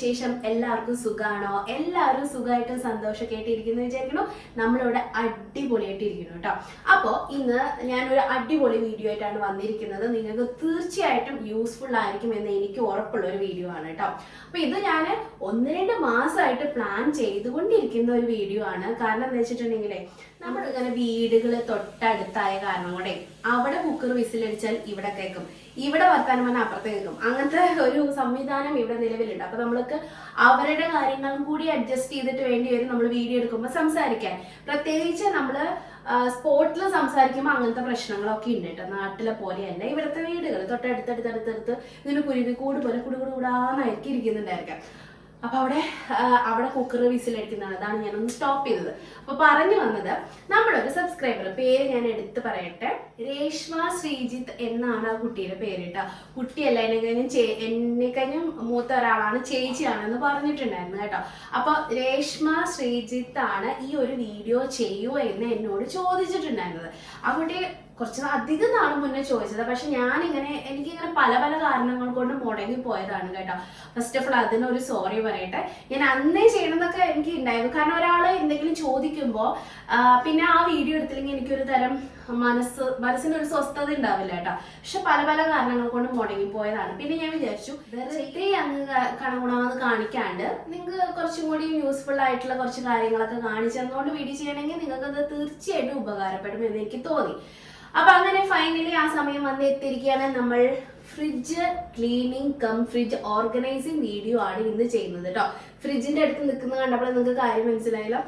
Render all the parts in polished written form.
വിശേഷം? എല്ലാവർക്കും സുഖാണോ? എല്ലാവരും സുഖമായിട്ടും സന്തോഷമൊക്കെ ആയിട്ട് ഇരിക്കുന്നു വിചാരിക്കുന്നു. നമ്മളിവിടെ അടിപൊളിയായിട്ട് ഇരിക്കുന്നു കേട്ടോ. അപ്പോൾ ഇന്ന് ഞാനൊരു അടിപൊളി വീഡിയോ ആയിട്ടാണ് വന്നിരിക്കുന്നത്. നിങ്ങൾക്ക് തീർച്ചയായിട്ടും യൂസ്ഫുൾ ആയിരിക്കും എന്ന് എനിക്ക് ഉറപ്പുള്ള ഒരു വീഡിയോ ആണ് കേട്ടോ. അപ്പൊ ഇത് ഞാൻ 1-2 മാസമായിട്ട് പ്ലാൻ ചെയ്തുകൊണ്ടിരിക്കുന്ന ഒരു വീഡിയോ ആണ്. കാരണം എന്താ വെച്ചിട്ടുണ്ടെങ്കിലേ, നമ്മളിങ്ങനെ വീടുകൾ തൊട്ടടുത്തായ കാരണം കൊണ്ടേ അവിടെ കുക്കർ വിസിലടിച്ചാൽ ഇവിടെ കേൾക്കും, ഇവിടെ വർത്താനം പറഞ്ഞാൽ അപ്പുറത്ത് കേൾക്കും. അങ്ങനത്തെ ഒരു സംവിധാനം ഇവിടെ നിലവിലുണ്ട്. അപ്പൊ നമ്മൾക്ക് അവരുടെ കാര്യങ്ങളും കൂടി അഡ്ജസ്റ്റ് ചെയ്തിട്ട് വേണ്ടി വരും നമ്മൾ വീഡിയോ എടുക്കുമ്പോൾ സംസാരിക്കാൻ. പ്രത്യേകിച്ച് നമ്മള് സ്പോട്ടിൽ സംസാരിക്കുമ്പോൾ അങ്ങനത്തെ പ്രശ്നങ്ങളൊക്കെ ഉണ്ട് കേട്ടോ. നാട്ടിലെ പോലെയല്ല ഇവിടുത്തെ വീടുകൾ തൊട്ടടുത്തടുത്തടുത്തടുത്ത് ഇങ്ങനെ കുരുവിക്കൂട് പോലെ കുടുകുടുകൂടാന്നായിരിക്കും ഇരിക്കുന്നുണ്ടായിരിക്കാം. അപ്പൊ അവിടെ കുക്കർ വിസിലടിക്കുന്നതാണ്. അതാണ് ഞാനൊന്ന് സ്റ്റോപ്പ് ചെയ്തത്. അപ്പൊ പറഞ്ഞു വന്നത്, നമ്മുടെ ഒരു സബ്സ്ക്രൈബർ, പേര് ഞാൻ എടുത്ത് പറയട്ടെ, രേഷ്മ ശ്രീജിത്ത് എന്നാണ് ആ കുട്ടിയുടെ പേര് കേട്ടോ. കുട്ടിയല്ല, എന്നെക്കഴിഞ്ഞും മൂത്ത ഒരാളാണ്, ചേച്ചിയാണെന്ന് പറഞ്ഞിട്ടുണ്ടായിരുന്നു കേട്ടോ. അപ്പൊ രേഷ്മ ശ്രീജിത്ത് ആണ് ഈ ഒരു വീഡിയോ ചെയ്യുമോ എന്ന് എന്നോട് ചോദിച്ചിട്ടുണ്ടായിരുന്നത്. ആ കുട്ടി കുറച്ച് അധികം നാൾ മുന്നേ ചോദിച്ചത്. പക്ഷെ എനിക്കിങ്ങനെ പല പല കാരണങ്ങൾ കൊണ്ട് മുടങ്ങി പോയതാണ് കേട്ടോ. ഫസ്റ്റ് ഓഫ് ഓൾ അതിനൊരു സോറി പറയട്ടെ. ഞാൻ അന്നേ ചെയ്യണമെന്നൊക്കെ എനിക്ക് ഉണ്ടായിരുന്നു. കാരണം ഒരാൾ എന്തെങ്കിലും ചോദിക്കുമ്പോൾ പിന്നെ ആ വീഡിയോ എടുത്തില്ലെങ്കിൽ എനിക്കൊരു തരം മനസ്സിനൊരു സ്വസ്ഥത ഉണ്ടാവില്ല കേട്ടോ. പക്ഷെ പല പല കാരണങ്ങൾ കൊണ്ട് മുടങ്ങിപ്പോയതാണ്. പിന്നെ ഞാൻ വിചാരിച്ചു വെറുതെ അങ്ങ് കണകുണാന്ന് കാണിക്കാണ്ട് നിങ്ങൾക്ക് കുറച്ചും കൂടി യൂസ്ഫുൾ ആയിട്ടുള്ള കുറച്ച് കാര്യങ്ങളൊക്കെ കാണിച്ചു തന്നുകൊണ്ട് വീഡിയോ ചെയ്യണമെങ്കിൽ നിങ്ങൾക്ക് അത് തീർച്ചയായിട്ടും ഉപകാരപ്പെടും എന്ന് എനിക്ക് തോന്നി. അപ്പൊ അങ്ങനെ ഫൈനലി ആ സമയം വന്ന് എത്തിയിരിക്കുകയാണ്. നമ്മൾ fridge cleaning fridge organising video ആണ് ഇന്ന് ചെയ്യുന്നത് കേട്ടോ. ഫ്രിഡ്ജിന്റെ അടുത്ത് നിൽക്കുന്നത് കണ്ടപ്പോൾ നിങ്ങൾക്ക് കാര്യം മനസ്സിലായല്ലോ.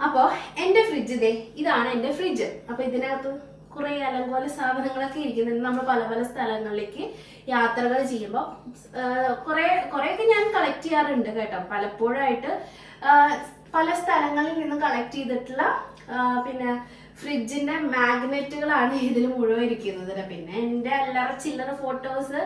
അപ്പൊ എന്റെ ഫ്രിഡ്ജ് ഇതാണ് എന്റെ ഫ്രിഡ്ജ്. അപ്പൊ ഇതിനകത്ത് കുറെ അലങ്കോല സാധനങ്ങളൊക്കെ ഇരിക്കുന്നുണ്ട്. നമ്മൾ പല പല സ്ഥലങ്ങളിലേക്ക് യാത്രകൾ ചെയ്യുമ്പോൾ കുറെയൊക്കെ ഞാൻ കളക്ട് ചെയ്യാറുണ്ട് കേട്ടോ. പലപ്പോഴായിട്ട് പല സ്ഥലങ്ങളിൽ നിന്ന് കളക്ട് ചെയ്തിട്ടുള്ള പിന്നെ ഫ്രിഡ്ജിന്റെ മാഗ്നറ്റുകളാണ് ഇതിൽ മുഴുവൻ ഇരിക്കുന്നത്. പിന്നെ എൻ്റെ അല്ലറ ചില്ലറ ഫോട്ടോസ്,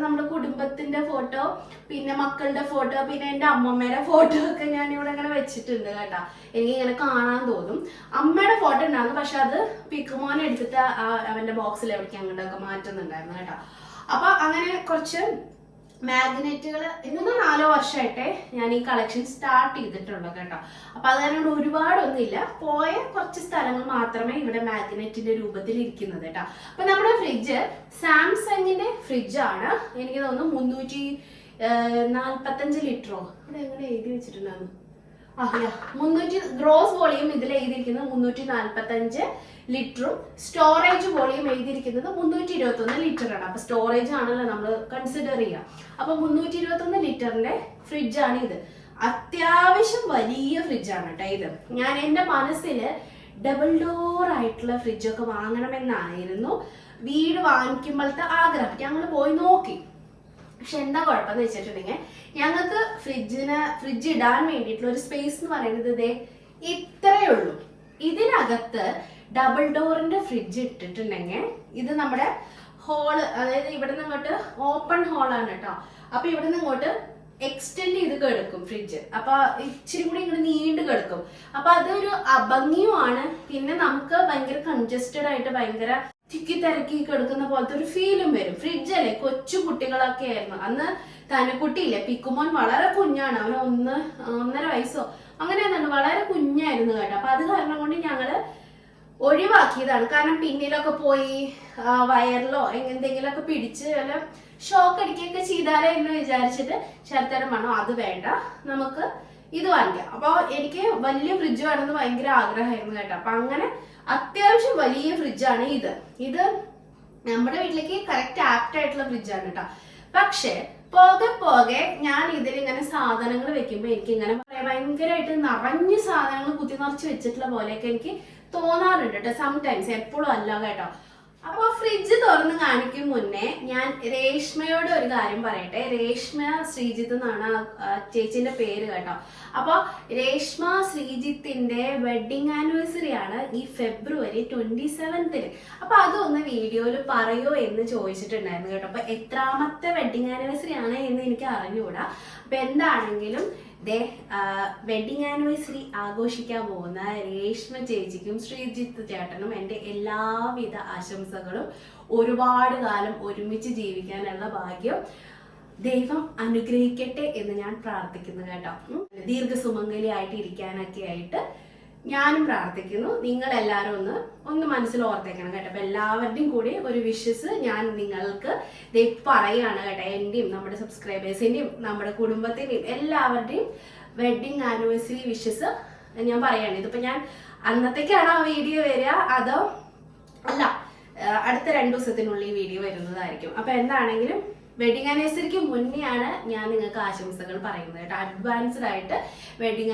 നമ്മുടെ കുടുംബത്തിന്റെ ഫോട്ടോ, പിന്നെ മക്കളുടെ ഫോട്ടോ, പിന്നെ എൻ്റെ അമ്മമ്മയുടെ ഫോട്ടോ ഒക്കെ ഞാൻ ഇവിടെ ഇങ്ങനെ വെച്ചിട്ടുണ്ട് കേട്ടോ. എനിക്ക് ഇങ്ങനെ കാണാൻ തോന്നും. അമ്മയുടെ ഫോട്ടോ ഉണ്ടായിരുന്നു, പക്ഷെ അത് പിക്കുമോൻ എടുത്തിട്ട് അവന്റെ ബോക്സിൽ എവിടേക്ക് അങ്ങോട്ടൊക്കെ മാറ്റുന്നുണ്ടായിരുന്നു കേട്ടോ. അപ്പൊ അങ്ങനെ കുറച്ച് മാഗ്നറ്റുകൾ 3-4 വർഷമായിട്ടേ ഞാൻ ഈ കളക്ഷൻ സ്റ്റാർട്ട് ചെയ്തിട്ടുള്ളൂ കേട്ടോ. അപ്പൊ അത് കാരണം ഒരുപാടൊന്നുമില്ല, പോയ കുറച്ച് സ്ഥലങ്ങൾ മാത്രമേ ഇവിടെ മാഗ്നറ്റിന്റെ രൂപത്തിൽ ഇരിക്കുന്നത് കേട്ടോ. അപ്പൊ നമ്മുടെ ഫ്രിഡ്ജ് സാംസങ്ങിന്റെ ഫ്രിഡ്ജാണ്. എനിക്ക് തോന്നുന്നു 345 ലിറ്ററോ ഇവിടെ എങ്ങനെ എഴുതി വെച്ചിട്ടുണ്ടായിരുന്നു. 300 ഗ്രോസ് വോളിയം ഇതിൽ എഴുതിയിരിക്കുന്നത് 345 ലിറ്ററും സ്റ്റോറേജ് വോളിയം എഴുതിയിരിക്കുന്നത് 321 ലിറ്ററാണ്. അപ്പൊ സ്റ്റോറേജ് ആണല്ലോ നമ്മൾ കൺസിഡർ ചെയ്യുക. അപ്പൊ 321 ലിറ്ററിന്റെ ഫ്രിഡ്ജാണ് ഇത്. അത്യാവശ്യം വലിയ ഫ്രിഡ്ജാണ് കേട്ടോ ഇത്. ഞാൻ എൻ്റെ മനസ്സിൽ ഡബിൾ ഡോർ ആയിട്ടുള്ള ഫ്രിഡ്ജൊക്കെ വാങ്ങണമെന്നായിരുന്നു വീട് വാങ്ങിക്കുമ്പോഴത്തെ ആഗ്രഹം. ഞങ്ങൾ പോയി നോക്കി. പക്ഷെ എന്താ കുഴപ്പമെന്ന് വെച്ചിട്ടുണ്ടെങ്കിൽ, ഞങ്ങൾക്ക് ഫ്രിഡ്ജ് ഇടാൻ വേണ്ടിയിട്ടുള്ള ഒരു സ്പേസ് എന്ന് പറയുന്നത് ഇത്രയേ ഉള്ളൂ. ഇതിനകത്ത് ഡബിൾ ഡോറിന്റെ ഫ്രിഡ്ജ് ഇട്ടിട്ടുണ്ടെങ്കിൽ ഇത് നമ്മുടെ ഹോള്, അതായത് ഇവിടെ നിന്ന് ഇങ്ങോട്ട് ഓപ്പൺ ഹോളാണ് കേട്ടോ. അപ്പൊ ഇവിടെ നിന്ന് ഇങ്ങോട്ട് എക്സ്റ്റെൻഡ് ചെയ്ത് കിടക്കും ഫ്രിഡ്ജ്. അപ്പൊ ഇച്ചിരി കൂടി ഇങ്ങനെ നീണ്ടു കിടക്കും. അപ്പൊ അതൊരു അഭംഗിയുമാണ്. പിന്നെ നമുക്ക് ഭയങ്കര കൺജസ്റ്റഡ് ആയിട്ട് ഭയങ്കര തിക്കി തിരക്കി കിടക്കുന്ന പോലത്തെ ഒരു ഫീലും വരും. ഫ്രിഡ്ജ് അല്ലേ, കൊച്ചു കുട്ടികളൊക്കെ ആയിരുന്നു അന്ന്. തനുക്കുട്ടിയില്ലേ, പിക്കുമോൻ വളരെ കുഞ്ഞാണ്, അവന് 1.5 വയസ്സോ അങ്ങനെയൊന്നുണ്ട്, വളരെ കുഞ്ഞായിരുന്നു കേട്ടോ. അപ്പൊ അത് കാരണം കൊണ്ട് ഞങ്ങള് ഒഴിവാക്കിയതാണ്. കാരണം പിന്നിലൊക്കെ പോയി വയറിലോ എന്തെങ്കിലുമൊക്കെ പിടിച്ച് വല്ല ഷോക്ക് അടിക്കുകയൊക്കെ ചെയ്താലേ എന്ന് വിചാരിച്ചിട്ട് ശരത്തരം വേണോ, അത് വേണ്ട, നമുക്ക് ഇത് വാങ്ങിക്കാം. അപ്പൊ എനിക്ക് വലിയ ഫ്രിഡ്ജ് വേണമെന്ന് ഭയങ്കര ആഗ്രഹമായിരുന്നു കേട്ടോ. അപ്പൊ അങ്ങനെ അത്യാവശ്യം വലിയ ഫ്രിഡ്ജാണ് ഇത്. ഇത് നമ്മുടെ വീട്ടിലേക്ക് കറക്റ്റ് ആപ്റ്റ് ആയിട്ടുള്ള ഫ്രിഡ്ജാണ് കേട്ടോ. പക്ഷെ പോകെ ഞാൻ ഇതിലിങ്ങനെ സാധനങ്ങൾ വെക്കുമ്പോ എനിക്ക് ഇങ്ങനെ ഭയങ്കരമായിട്ട് നിറഞ്ഞ സാധനങ്ങൾ കുത്തി നിറച്ച് വെച്ചിട്ടുള്ള പോലെയൊക്കെ എനിക്ക് തോന്നാറുണ്ട് കേട്ടോ. സംടൈംസ്, എപ്പോഴും അല്ല കേട്ടോ. അപ്പൊ ഫ്രിഡ്ജ് തുറന്ന് കാണിക്കും മുന്നേ ഞാൻ രേഷ്മയോട് ഒരു കാര്യം പറയട്ടെ. രേഷ്മ ശ്രീജിത്ത് എന്നാണ് ചേച്ചിന്റെ പേര് കേട്ടോ. അപ്പൊ രേഷ്മ ശ്രീജിത്തിന്റെ വെഡിങ് ആനിവേഴ്സറി ആണ് ഈ ഫെബ്രുവരി 27th. അപ്പൊ അതൊന്ന് വീഡിയോയിൽ പറയോ എന്ന് ചോദിച്ചിട്ടുണ്ടായിരുന്നു കേട്ടോ. അപ്പൊ എത്രാമത്തെ വെഡിങ് ആനിവേഴ്സറി ആണ് എന്ന് എനിക്ക് അറിഞ്ഞുകൂടാ. അപ്പൊ എന്താണെങ്കിലും വെഡിങ് ആനിവേഴ്സറി ആഘോഷിക്കാൻ പോകുന്ന രേഷ്മ ചേച്ചിക്കും ശ്രീജിത്ത് ചേട്ടനും എൻ്റെ എല്ലാവിധ ആശംസകളും. ഒരുപാട് കാലം ഒരുമിച്ച് ജീവിക്കാനുള്ള ഭാഗ്യം ദൈവം അനുഗ്രഹിക്കട്ടെ എന്ന് ഞാൻ പ്രാർത്ഥിക്കുന്നു കേട്ടോ. ദീർഘസുമംഗലിയായിട്ട് ഇരിക്കാനൊക്കെ ആയിട്ട് ഞാനും പ്രാർത്ഥിക്കുന്നു. നിങ്ങൾ എല്ലാവരും ഒന്ന് മനസ്സിൽ ഓർത്തേക്കണം കേട്ടോ. അപ്പൊ എല്ലാവരുടെയും കൂടി ഒരു വിഷസ് ഞാൻ നിങ്ങൾക്ക് പറയാണ് കേട്ടോ. എന്റെയും നമ്മുടെ സബ്സ്ക്രൈബേഴ്സിന്റെയും നമ്മുടെ കുടുംബത്തിന്റെയും എല്ലാവരുടെയും വെഡിങ് ആനിവേഴ്സറി വിഷസ് ഞാൻ പറയാണ്. ഇതിപ്പോ ഞാൻ അന്നത്തേക്കാണ് ആ വീഡിയോ വരിക അതോ അല്ല, അടുത്ത 2 ദിവസത്തിനുള്ളിൽ വീഡിയോ വരുന്നതായിരിക്കും. അപ്പൊ എന്താണെങ്കിലും വെഡിങ് ആനിവേഴ്സറിക്ക് മുന്നെയാണ് ഞാൻ നിങ്ങൾക്ക് ആശംസകൾ പറയുന്നത് കേട്ടോ. അഡ്വാൻസ്ഡ് ആയിട്ട് വെഡിങ്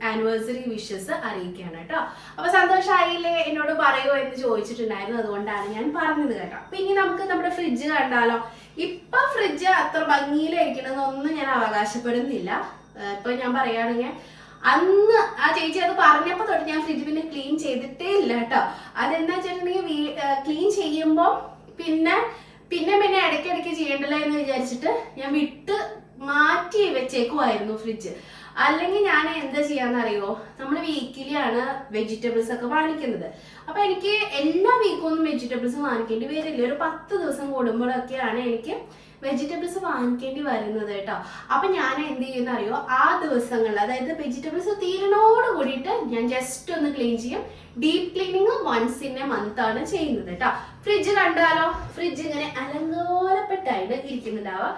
ആനിവേഴ്സറി വിഷസ് അറിയിക്കുകയാണ് കേട്ടോ. അപ്പൊ സന്തോഷമായില്ലേ എന്നോട് പറയുമോ എന്ന് ചോദിച്ചിട്ടുണ്ടായിരുന്നു, അതുകൊണ്ടാണ് ഞാൻ പറഞ്ഞത് കേട്ടോ. അപ്പൊ ഇനി നമുക്ക് നമ്മുടെ ഫ്രിഡ്ജ് കണ്ടാലോ. ഇപ്പൊ ഫ്രിഡ്ജ് അത്ര ഭംഗിയിലായിരിക്കണമെന്നൊന്നും ഞാൻ അവകാശപ്പെടുന്നില്ല. ഇപ്പൊ ഞാൻ പറയുകയാണെങ്കിൽ അന്ന് ആ ചേച്ചി അത് പറഞ്ഞപ്പോ തൊട്ട് ഞാൻ ഫ്രിഡ്ജ് പിന്നെ ക്ലീൻ ചെയ്തിട്ടേ ഇല്ല കേട്ടോ. അതെന്താ വെച്ചിട്ടുണ്ടെങ്കിൽ ക്ലീൻ ചെയ്യുമ്പോ പിന്നെ ഇടയ്ക്കിടയ്ക്ക് ചെയ്യണ്ടല്ലോ എന്ന് വിചാരിച്ചിട്ട് ഞാൻ വിട്ട് മാറ്റി വെച്ചേക്കുമായിരുന്നു ഫ്രിഡ്ജ്. അല്ലെങ്കിൽ ഞാൻ എന്താ ചെയ്യാന്നറിയോ, നമ്മൾ വീക്കിലി ആണ് വെജിറ്റബിൾസ് ഒക്കെ വാങ്ങിക്കുന്നത്. അപ്പൊ എനിക്ക് എല്ലാ വീക്കും ഒന്നും വെജിറ്റബിൾസ് വാങ്ങിക്കേണ്ടി വരില്ല. ഒരു 10 ദിവസം കൂടുമ്പോഴൊക്കെയാണ് എനിക്ക് വെജിറ്റബിൾസ് വാങ്ങിക്കേണ്ടി വരുന്നത് കേട്ടോ. അപ്പൊ ഞാൻ എന്ത് ചെയ്യുന്ന അറിയോ, ആ ദിവസങ്ങളിൽ അതായത് വെജിറ്റബിൾസ് തീരണോട് കൂടിയിട്ട് ഞാൻ ജസ്റ്റ് ഒന്ന് ക്ലീൻ ചെയ്യും. Deep cleaning once in a month ആണ് ചെയ്യുന്നത് കേട്ടോ. ഫ്രിഡ്ജ് കണ്ടാലോ, ഫ്രിഡ്ജ് ഇങ്ങനെ അലങ്കോലപ്പെട്ടായിട്ട് ഇരിക്കുന്നുണ്ടാവുക.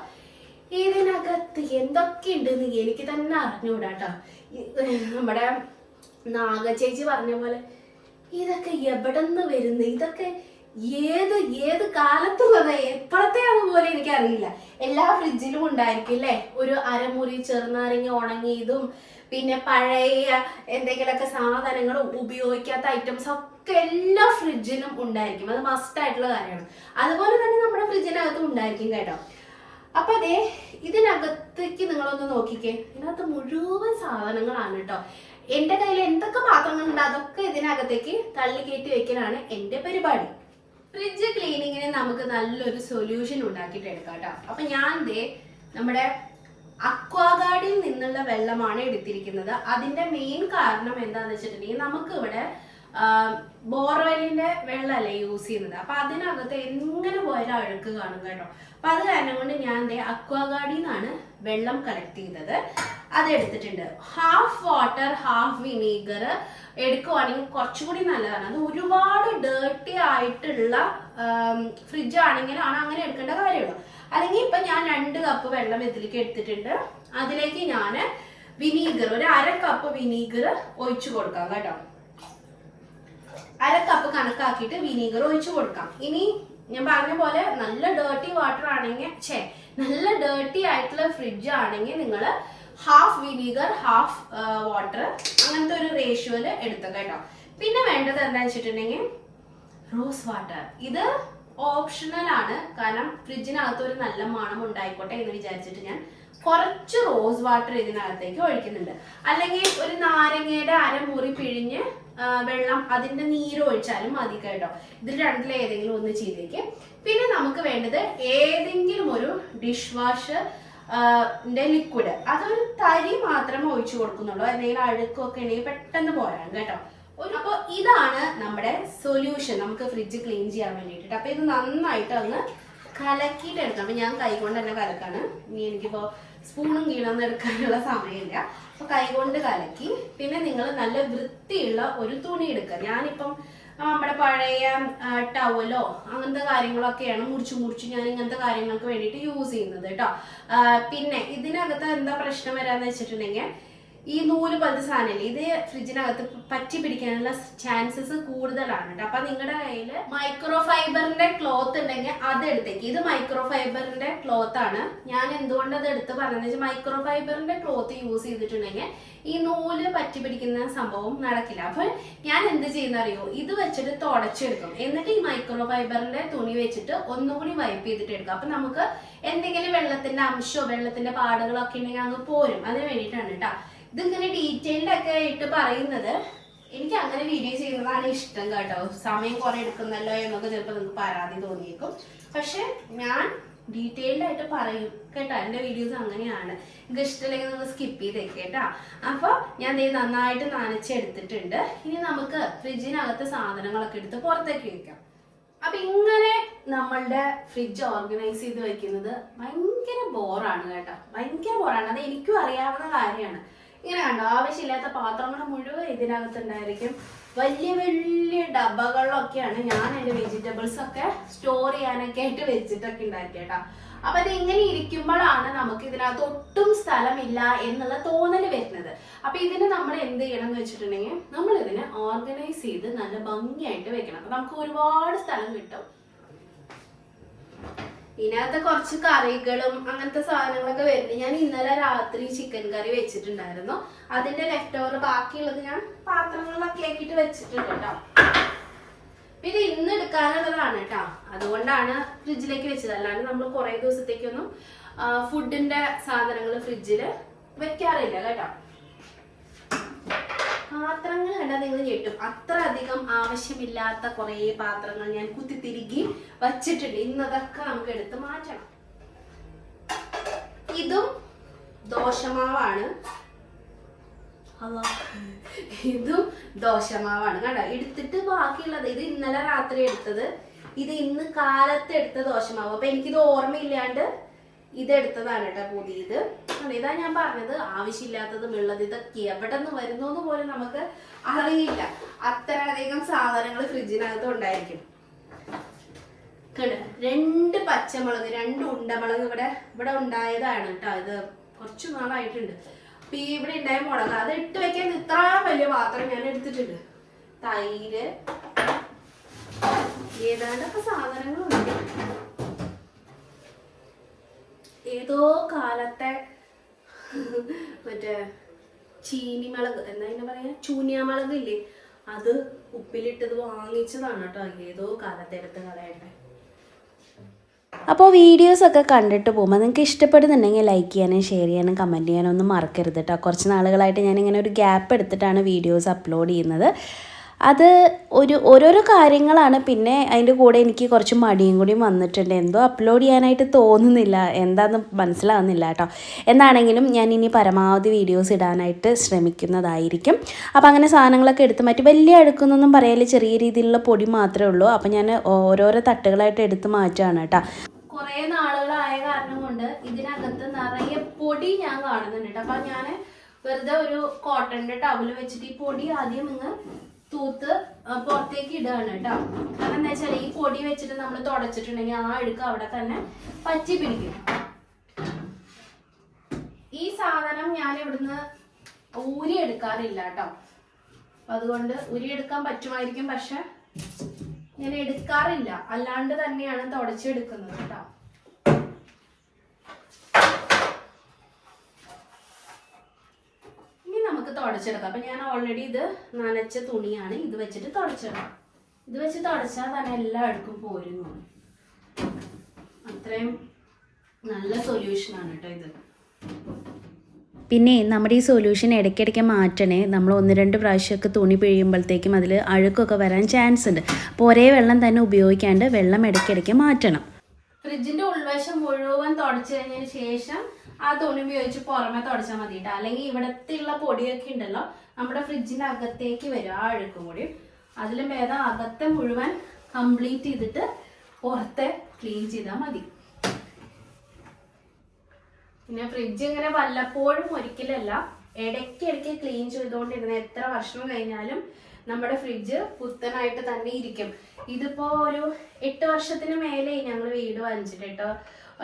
ഇതിനകത്ത് എന്തൊക്കെ ഉണ്ടെന്ന് എനിക്ക് തന്നെ അറിഞ്ഞുകൂടാ കേട്ടോ. നമ്മുടെ നാഗചേച്ചി പറഞ്ഞ പോലെ ഇതൊക്കെ എവിടെ നിന്ന് വരുന്നു, ഇതൊക്കെ ഏത് കാലത്തുള്ളതാ, എപ്പോഴത്തെയാന്ന് പോലെ എനിക്കറിയില്ല. എല്ലാ ഫ്രിഡ്ജിലും ഉണ്ടായിരിക്കും അല്ലേ ഒരു അരമുറി ചെറുനാരങ്ങ ഉണങ്ങിയതും പിന്നെ പഴയ എന്തെങ്കിലുമൊക്കെ സാധനങ്ങളും ഉപയോഗിക്കാത്ത ഐറ്റംസ് ഒക്കെ എല്ലാ ഫ്രിഡ്ജിലും ഉണ്ടായിരിക്കും. അത് മസ്റ്റ് ആയിട്ടുള്ള കാര്യമാണ്. അതുപോലെ തന്നെ നമ്മുടെ ഫ്രിഡ്ജിനകത്തും ഉണ്ടായിരിക്കും കേട്ടോ. അപ്പൊ അതെ, ഇതിനകത്തേക്ക് നിങ്ങളൊന്ന് നോക്കിക്കേ. ഇതിനകത്ത് മുഴുവൻ സാധനങ്ങളാണ് കേട്ടോ. എന്റെ കയ്യിൽ എന്തൊക്കെ പാത്രങ്ങളുണ്ട് അതൊക്കെ ഇതിനകത്തേക്ക് തള്ളിക്കയറ്റി വെക്കലാണ് എന്റെ പരിപാടി. ഫ്രിഡ്ജ് ക്ലീനിങ്ങിന് നമുക്ക് നല്ലൊരു സൊല്യൂഷൻ ഉണ്ടാക്കിയിട്ട് എടുക്കാം കേട്ടോ. അപ്പൊ ഞാൻ നമ്മുടെ അക്വാഗാർഡിൽ നിന്നുള്ള വെള്ളമാണ് എടുത്തിരിക്കുന്നത്. അതിന്റെ മെയിൻ കാരണം എന്താന്ന് വെച്ചിട്ടുണ്ടെങ്കിൽ നമുക്ക് ഇവിടെ ബോർവെല്ലിന്റെ വെള്ളമല്ലേ യൂസ് ചെയ്യുന്നത്. അപ്പൊ അതിനകത്ത് എങ്ങനെ പോയാലും അഴുക്ക് കാണും കേട്ടോ. അപ്പൊ അത് കാരണം കൊണ്ട് ഞാൻ അക്വാഗാർഡിൽ നിന്നാണ് വെള്ളം കളക്ട് ചെയ്തത്. അത് എടുത്തിട്ടുണ്ട്. ഹാഫ് വാട്ടർ ഹാഫ് വിനീഗർ എടുക്കുവാണെങ്കിൽ കുറച്ചുകൂടി നല്ലതാണ്. അത് ഒരുപാട് ഡേർട്ടി ആയിട്ടുള്ള ഫ്രിഡ്ജ് ആണെങ്കിലാണ് അങ്ങനെ എടുക്കേണ്ട കാര്യമുള്ളൂ. അല്ലെങ്കിൽ ഇപ്പൊ ഞാൻ 2 കപ്പ് വെള്ളം ഇതിലേക്ക് എടുത്തിട്ടുണ്ട്. അതിലേക്ക് ഞാൻ വിനീഗർ ഒരു 1/2 കപ്പ് വിനീഗർ ഒഴിച്ചു കൊടുക്കാം കേട്ടോ. 1/2 കപ്പ് കണക്കാക്കിയിട്ട് വിനീഗർ ഒഴിച്ചു കൊടുക്കാം. ഇനി ഞാൻ പറഞ്ഞ പോലെ നല്ല ഡേർട്ടി വാട്ടർ ആണെങ്കിൽ നല്ല ഡേർട്ടി ആയിട്ടുള്ള ഫ്രിഡ്ജ് ആണെങ്കിൽ നിങ്ങൾ ഹാഫ് വിനീഗർ ഹാഫ് വാട്ടർ അങ്ങനത്തെ ഒരു റേഷ്യോയില് എടുത്തു കേട്ടോ. പിന്നെ വേണ്ടത് എന്താണെന്ന് വെച്ചിട്ടുണ്ടെങ്കിൽ റോസ് വാട്ടർ. ഇത് ഓപ്ഷണൽ ആണ്, കാരണം ഫ്രിഡ്ജിനകത്ത് ഒരു നല്ല മണം ഉണ്ടായിക്കോട്ടെ എന്ന് വിചാരിച്ചിട്ട് ഞാൻ കുറച്ച് റോസ് വാട്ടർ ഇതിനകത്തേക്ക് ഒഴിക്കുന്നുണ്ട്. അല്ലെങ്കിൽ ഒരു നാരങ്ങയുടെ അരമുറി പിഴിഞ്ഞ് വെള്ളം അതിന്റെ നീര് ഒഴിച്ചാലും മതി കേട്ടോ. ഇതിൽ രണ്ടിൽ ഏതെങ്കിലും ഒന്ന് ചെയ്തേക്ക്. പിന്നെ നമുക്ക് വേണ്ടത് ഏതെങ്കിലും ഒരു ഡിഷ് വാഷ് ലിക്വിഡ്. അതൊരു തരി മാത്രമേ ഒഴിച്ചു കൊടുക്കുന്നുള്ളൂ. എന്തെങ്കിലും അഴുക്കൊക്കെ ഉണ്ടെങ്കിൽ പെട്ടെന്ന് പോരാൻ കേട്ടോ. അപ്പൊ ഇതാണ് നമ്മുടെ സൊല്യൂഷൻ നമുക്ക് ഫ്രിഡ്ജ് ക്ലീൻ ചെയ്യാൻ വേണ്ടിയിട്ട്. അപ്പൊ ഇത് നന്നായിട്ട് അങ്ങ് കലക്കിയിട്ട് എടുക്കാം. അപ്പൊ ഞാൻ കൈകൊണ്ട് തന്നെ കലക്കാണ്. ഇനി എനിക്കിപ്പോ സ്പൂണും കീഴൊന്നും എടുക്കാനുള്ള സമയമില്ല. അപ്പൊ കൈകൊണ്ട് കലക്കി പിന്നെ നിങ്ങൾ നല്ല വൃത്തിയുള്ള ഒരു തുണി എടുക്കുക. ഞാനിപ്പം നമ്മുടെ പഴയ ടവലോ അങ്ങനത്തെ കാര്യങ്ങളൊക്കെയാണ് മുറിച്ച് ഞാൻ ഇങ്ങനത്തെ കാര്യങ്ങൾക്ക് വേണ്ടിയിട്ട് യൂസ് ചെയ്യുന്നത് കേട്ടോ. പിന്നെ ഇതിനകത്ത് എന്താ പ്രശ്നം വരാന്ന് വെച്ചിട്ടുണ്ടെങ്കിൽ ഈ നൂല് പോലത്തെ സാധനമില്ലേ, ഇത് ഫ്രിഡ്ജിനകത്ത് പറ്റി പിടിക്കാനുള്ള ചാൻസസ് കൂടുതലാണ് കേട്ടോ. അപ്പൊ നിങ്ങളുടെ കയ്യിൽ മൈക്രോ ഫൈബറിന്റെ ക്ലോത്ത് ഉണ്ടെങ്കിൽ അത് എടുത്തേക്ക്. ഇത് മൈക്രോ ഫൈബറിന്റെ ക്ലോത്ത് ആണ്. ഞാൻ എന്തുകൊണ്ട് അത് എടുത്ത് പറഞ്ഞതെന്ന് വെച്ചാൽ മൈക്രോ ഫൈബറിന്റെ ക്ലോത്ത് യൂസ് ചെയ്തിട്ടുണ്ടെങ്കിൽ ഈ നൂല് പറ്റി പിടിക്കുന്ന സംഭവം നടക്കില്ല. അപ്പൊ ഞാൻ എന്ത് ചെയ്യുന്ന അറിയോ, ഇത് വെച്ചിട്ട് തുടച്ചെടുക്കും. എന്നിട്ട് ഈ മൈക്രോ ഫൈബറിന്റെ തുണി വെച്ചിട്ട് ഒന്നുകൂടി വൈപ്പ് ചെയ്തിട്ട് എടുക്കും. അപ്പൊ നമുക്ക് എന്തെങ്കിലും വെള്ളത്തിന്റെ അംശമോ വെള്ളത്തിന്റെ പാടുകളൊക്കെ ഉണ്ടെങ്കിൽ അങ്ങ് പോരും. അതിന് വേണ്ടിയിട്ടാണ് കേട്ടോ ഇതിങ്ങനെ ഡീറ്റെയിൽഡ് ഒക്കെ ആയിട്ട് പറയുന്നത്. എനിക്ക് അങ്ങനെ വീഡിയോ ചെയ്യുന്നതാണ് ഇഷ്ടം കേട്ടോ. സമയം കുറെ എടുക്കുന്നല്ലോ എന്നൊക്കെ ചിലപ്പോൾ നിങ്ങൾക്ക് പരാതി തോന്നിയേക്കും. പക്ഷെ ഞാൻ ഡീറ്റെയിൽഡ് ആയിട്ട് പറയും കേട്ടോ. എൻ്റെ വീഡിയോസ് അങ്ങനെയാണ്. നിങ്ങൾക്ക് ഇഷ്ടമില്ലെങ്കിൽ നിങ്ങൾ സ്കിപ്പ് ചെയ്തേക്ക് കേട്ടോ. അപ്പൊ ഞാൻ നന്നായിട്ട് നനച്ചെടുത്തിട്ടുണ്ട്. ഇനി നമുക്ക് ഫ്രിഡ്ജിനകത്ത് സാധനങ്ങളൊക്കെ എടുത്ത് പുറത്തേക്ക് വെക്കാം. അപ്പൊ ഇങ്ങനെ നമ്മളുടെ ഫ്രിഡ്ജ് ഓർഗനൈസ് ചെയ്ത് വെക്കുന്നത് ഭയങ്കര ബോറാണ് കേട്ടോ, ഭയങ്കര ബോറാണ്. അത് എനിക്കും അറിയാവുന്ന കാര്യമാണ്. ഇങ്ങനെ കണ്ടോ, ആവശ്യമില്ലാത്ത പാത്രങ്ങൾ മുഴുവൻ ഇതിനകത്തുണ്ടായിരിക്കും. വലിയ വലിയ ഡബ്ബകളിലൊക്കെയാണ് ഞാൻ എൻ്റെ വെജിറ്റബിൾസ് ഒക്കെ സ്റ്റോർ ചെയ്യാനൊക്കെ ആയിട്ട് വെച്ചിട്ടൊക്കെ ഉണ്ടാക്കി കേട്ടോ. അപ്പൊ അത് ഇങ്ങനെ ഇരിക്കുമ്പോഴാണ് നമുക്ക് ഇതിനകത്ത് ഒട്ടും സ്ഥലമില്ല എന്നുള്ള തോന്നൽ വരുന്നത്. അപ്പൊ ഇതിന് നമ്മൾ എന്ത് ചെയ്യണം എന്ന് വെച്ചിട്ടുണ്ടെങ്കിൽ നമ്മൾ ഇതിനെ ഓർഗനൈസ് ചെയ്ത് നല്ല ഭംഗിയായിട്ട് വെക്കണം. അപ്പൊ നമുക്ക് ഒരുപാട് സ്ഥലം കിട്ടും. ഇതിനകത്ത് കുറച്ച് കറികളും അങ്ങനത്തെ സാധനങ്ങളൊക്കെ വരുന്നുണ്ട്. ഞാൻ ഇന്നലെ രാത്രി ചിക്കൻ കറി വെച്ചിട്ടുണ്ടായിരുന്നു. അതിന്റെ ലെഫ്റ്റ് ഓവർ ബാക്കിയുള്ളത് ഞാൻ പാത്രങ്ങളിലൊക്കെ ആക്കിയിട്ട് വെച്ചിട്ടുണ്ട് കേട്ടോ. ഇത് ഇന്ന് എടുക്കാനുള്ളതാണ് കേട്ടോ, അതുകൊണ്ടാണ് ഫ്രിഡ്ജിലേക്ക് വെച്ചത്. അല്ലാണ്ട് നമ്മൾ കുറെ ദിവസത്തേക്കൊന്നും ഫുഡിന്റെ സാധനങ്ങൾ ഫ്രിഡ്ജിൽ വെക്കാറില്ല കേട്ടോ. പാത്രങ്ങൾ കണ്ടാൽ നിങ്ങൾ ഞെട്ടും, അത്ര അധികം ആവശ്യമില്ലാത്ത കുറെ പാത്രങ്ങൾ ഞാൻ കുത്തിത്തിരികി വച്ചിട്ടുണ്ട്. ഇന്നതൊക്കെ നമുക്ക് എടുത്ത് മാറ്റണം. ഇതും ദോശമാവാണ്, ഇതും ദോശമാവാണ് കണ്ടോ. എടുത്തിട്ട് ബാക്കിയുള്ളത് ഇത് ഇന്നലെ രാത്രി എടുത്തത്, ഇത് ഇന്ന് കാലത്ത് എടുത്ത ദോശമാവ്. അപ്പൊ എനിക്കിത് ഓർമ്മയില്ലാണ്ട് ഇതെടുത്തതാണ് കേട്ടോ പുതിയത്. ഇതാ ഞാൻ പറഞ്ഞത്, ആവശ്യമില്ലാത്തതും ഉള്ളത് ഇതൊക്കെ എവിടെ നിന്ന് വരുന്നു എന്ന് പോലും നമുക്ക് അറിയില്ല. അത്രയധികം സാധനങ്ങൾ ഫ്രിഡ്ജിനകത്ത് ഉണ്ടായിരിക്കും. കണ്ടോ, 2 പച്ചമുളക്, 2 ഉണ്ടമുളക് ഇവിടെ ഉണ്ടായതാണ് കേട്ടോ. ഇത് കുറച്ചു നാളായിട്ടുണ്ട്. അപ്പൊ ഇവിടെ ഉണ്ടായ മുളക് അത് ഇട്ട് വെക്കാൻ ഇത്ര വലിയ പാത്രം ഞാൻ എടുത്തിട്ടുണ്ട്. തൈര്, ഏതാണ്ടൊക്കെ സാധനങ്ങളുണ്ട്. ഏതോ കാലത്തെ മറ്റേ ചീനിമുളക്, എന്താ ഇതിനെ പറയാ, ചൂനിയാമുളക് ഇല്ലേ, അത് ഉപ്പിലിട്ടത് വാങ്ങിച്ചതാണ് കേട്ടോ. ഏതോ കാലത്തെ എടുത്ത് കളയട്ടെ. അപ്പോൾ വീഡിയോസൊക്കെ കണ്ടിട്ട് പോകുമ്പോൾ നിങ്ങൾക്ക് ഇഷ്ടപ്പെടുന്നുണ്ടെങ്കിൽ ലൈക്ക് ചെയ്യാനും ഷെയർ ചെയ്യാനും കമൻറ്റ് ചെയ്യാനും ഒന്നും മറക്കരുത് കേട്ടോ. കുറച്ച് നാളുകളായിട്ട് ഞാനിങ്ങനെ ഒരു ഗ്യാപ്പ് എടുത്തിട്ടാണ് വീഡിയോസ് അപ്ലോഡ് ചെയ്യുന്നത്. അത് ഓരോരോ കാര്യങ്ങളാണ്. പിന്നെ അതിൻ്റെ കൂടെ എനിക്ക് കുറച്ച് മടിയും കൂടിയും വന്നിട്ടുണ്ട്. എന്തോ അപ്ലോഡ് ചെയ്യാനായിട്ട് തോന്നുന്നില്ല, എന്താണെന്ന് മനസ്സിലാവുന്നില്ല കേട്ടോ. എന്താണെങ്കിലും ഞാൻ ഇനി പരമാവധി വീഡിയോസ് ഇടാനായിട്ട് ശ്രമിക്കുന്നതായിരിക്കും. അപ്പോൾ അങ്ങനെ സാധനങ്ങളൊക്കെ എടുത്ത് മാറ്റി, വലിയ അഴുക്കുന്നൊന്നും പറയാല്, ചെറിയ രീതിയിലുള്ള പൊടി മാത്രമേ ഉള്ളൂ. അപ്പോൾ ഞാൻ ഓരോരോ തട്ടുകളായിട്ട് എടുത്ത് മാറ്റുകയാണ് കേട്ടോ. കുറെ നാളുകളായ കാരണം കൊണ്ട് ഇതിനകത്ത് നിറയെ പൊടി ഞാൻ കാണുന്നുണ്ട് കേട്ടോ. അപ്പൊ ഞാൻ വെറുതെ ഒരു കോട്ടന്റെ ടവല് വെച്ചിട്ട് ഈ പൊടി ആദ്യം ഇങ്ങ് തൂത്ത് പുറത്തേക്ക് ഇടുകയാണ് കേട്ടോ. കാരണം എന്താ വെച്ചാൽ ഈ പൊടി വെച്ചിട്ട് നമ്മൾ തുടച്ചിട്ടുണ്ടെങ്കിൽ ആ അഴുക്ക് അവിടെ തന്നെ പറ്റി പിടിക്കും. ഈ സാധനം ഞാൻ ഇവിടുന്ന് ഊരി എടുക്കാറില്ല കേട്ടോ. അതുകൊണ്ട് ഊരി എടുക്കാൻ പറ്റുമായിരിക്കും, പക്ഷെ ഞാൻ എടുക്കാറില്ല, അല്ലാണ്ട് തന്നെയാണ് തുടച്ചെടുക്കുന്നത് കേട്ടോ. ഇനി നമുക്ക് തുടച്ചെടുക്കാം. അപ്പൊ ഞാൻ ഓൾറെഡി ഇത് നനച്ച തുണിയാണ്, ഇത് വെച്ചിട്ട് തുടച്ചെടുക്കാം. ഇത് വെച്ച് തുടച്ചാൽ തന്നെ എല്ലാ അഴുക്കും പോരുന്നു. അത്രയും നല്ല സൊല്യൂഷനാണ് കേട്ടോ ഇത്. പിന്നെ നമ്മുടെ ഈ സൊല്യൂഷൻ ഇടയ്ക്കിടയ്ക്ക് മാറ്റണേ. നമ്മൾ 1-2 പ്രാവശ്യമൊക്കെ തുണി പിഴിയുമ്പോഴത്തേക്കും അതിൽ അഴുക്കൊക്കെ വരാൻ ചാൻസ് ഉണ്ട്. അപ്പോൾ ഒരേ വെള്ളം തന്നെ ഉപയോഗിക്കാണ്ട് വെള്ളം ഇടയ്ക്കിടയ്ക്ക് മാറ്റണം. ഫ്രിഡ്ജിന്റെ ഉൾവശം മുഴുവൻ തുടച്ചു കഴിഞ്ഞതിന് ശേഷം ആ തുണി ഉപയോഗിച്ച് പുറമെ തുടച്ചാൽ മതി കേട്ടോ. അല്ലെങ്കിൽ ഇവിടത്തുള്ള പൊടിയൊക്കെ ഉണ്ടല്ലോ നമ്മുടെ ഫ്രിഡ്ജിന്റെ അകത്തേക്ക് വരും, ആ അഴുക്കും കൂടി. അതിലും ഭേദം അകത്തെ മുഴുവൻ കംപ്ലീറ്റ് ചെയ്തിട്ട് പുറത്തെ ക്ലീൻ ചെയ്താൽ മതി. പിന്നെ ഫ്രിഡ്ജ് ഇങ്ങനെ വല്ലപ്പോഴും ഒരിക്കലല്ല, ഇടയ്ക്കിടയ്ക്ക് ക്ലീൻ ചെയ്തുകൊണ്ടിരുന്ന എത്ര വർഷം കഴിഞ്ഞാലും നമ്മുടെ ഫ്രിഡ്ജ് പുത്തനായിട്ട് തന്നെ ഇരിക്കും. ഇതിപ്പോ ഒരു 8 വർഷത്തിന് മേലെ ഞങ്ങൾ വീട് വാങ്ങിച്ചിട്ട് കേട്ടോ.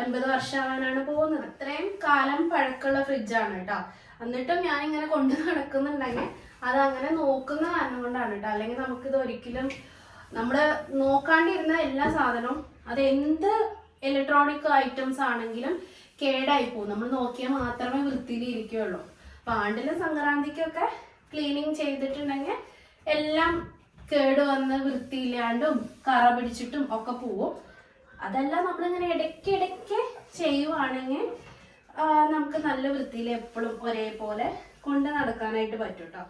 9 വർഷമാവാനാണ് പോകുന്നത്. അത്രയും കാലം പഴക്കമുള്ള ഫ്രിഡ്ജാണ് കേട്ടോ. എന്നിട്ടും ഞാനിങ്ങനെ കൊണ്ട് നടക്കുന്നുണ്ടെങ്കിൽ അത് അങ്ങനെ നോക്കുന്ന കാരണം കൊണ്ടാണ് കേട്ടോ. അല്ലെങ്കിൽ നമുക്കിത് ഒരിക്കലും നമ്മള് നോക്കാണ്ടിരുന്ന എല്ലാ സാധനവും, അത് എന്ത് ഇലക്ട്രോണിക് ഐറ്റംസ് ആണെങ്കിലും കേടായി പോകും. നമ്മൾ നോക്കിയാൽ മാത്രമേ വൃത്തിയിൽ ഇരിക്കുകയുള്ളൂ. അപ്പൊ ആണ്ടിലും സംക്രാന്തിക്കൊക്കെ ക്ലീനിങ് ചെയ്തിട്ടുണ്ടെങ്കിൽ എല്ലാം കേട് വന്ന് വൃത്തിയില്ലാണ്ടും കറ പിടിച്ചിട്ടും ഒക്കെ പോവും. അതല്ല, നമ്മളിങ്ങനെ ഇടയ്ക്കിടയ്ക്ക് ചെയ്യുവാണെങ്കിൽ നമുക്ക് നല്ല വൃത്തിയിൽ എപ്പോഴും ഒരേപോലെ കൊണ്ട് നടക്കാനായിട്ട് പറ്റും കേട്ടോ.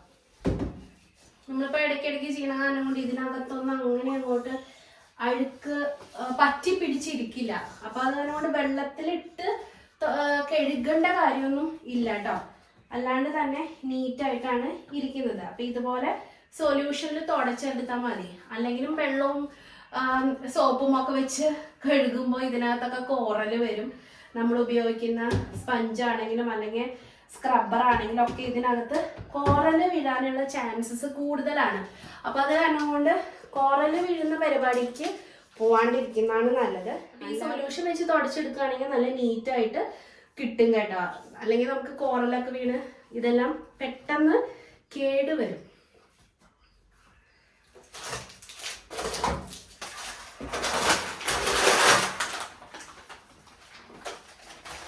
നമ്മളിപ്പോ ഇടയ്ക്കിടയ്ക്ക് ചെയ്യണ കാരണം കൊണ്ട് ഇതിനകത്തൊന്നും അങ്ങനെ അങ്ങോട്ട് അഴുക്ക് പറ്റി പിടിച്ചിരിക്കില്ല. അപ്പൊ അതുകൊണ്ട് വെള്ളത്തിലിട്ട് കഴുകേണ്ട കാര്യമൊന്നും ഇല്ല കേട്ടോ. അല്ലാണ്ട് തന്നെ നീറ്റായിട്ടാണ് ഇരിക്കുന്നത്. അപ്പൊ ഇതുപോലെ സൊല്യൂഷനിൽ തുടച്ചെടുത്താൽ മതി. അല്ലെങ്കിലും വെള്ളവും സോപ്പും ഒക്കെ വെച്ച് കഴുകുമ്പോൾ ഇതിനകത്തൊക്കെ കോറൽ വരും. നമ്മൾ ഉപയോഗിക്കുന്ന സ്പഞ്ച് ആണെങ്കിലും അല്ലെങ്കിൽ സ്ക്രബ്ബർ ആണെങ്കിലും ഒക്കെ ഇതിനകത്ത് കോറൽ വീഴാനുള്ള ചാൻസസ് കൂടുതലാണ്. അപ്പൊ അത് കാരണം കൊണ്ട് കോറൽ വീഴുന്ന പരിപാടിക്ക് പോവാണ്ടിരിക്കുന്നതാണ് നല്ലത്. ഈ സൊല്യൂഷൻ വെച്ച് തുടച്ചെടുക്കുകയാണെങ്കിൽ നല്ല നീറ്റായിട്ട് കിട്ടും കേട്ടോ. അല്ലെങ്കിൽ നമുക്ക് കോറലൊക്കെ വീണ് ഇതെല്ലാം പെട്ടെന്ന് കേടുവരും.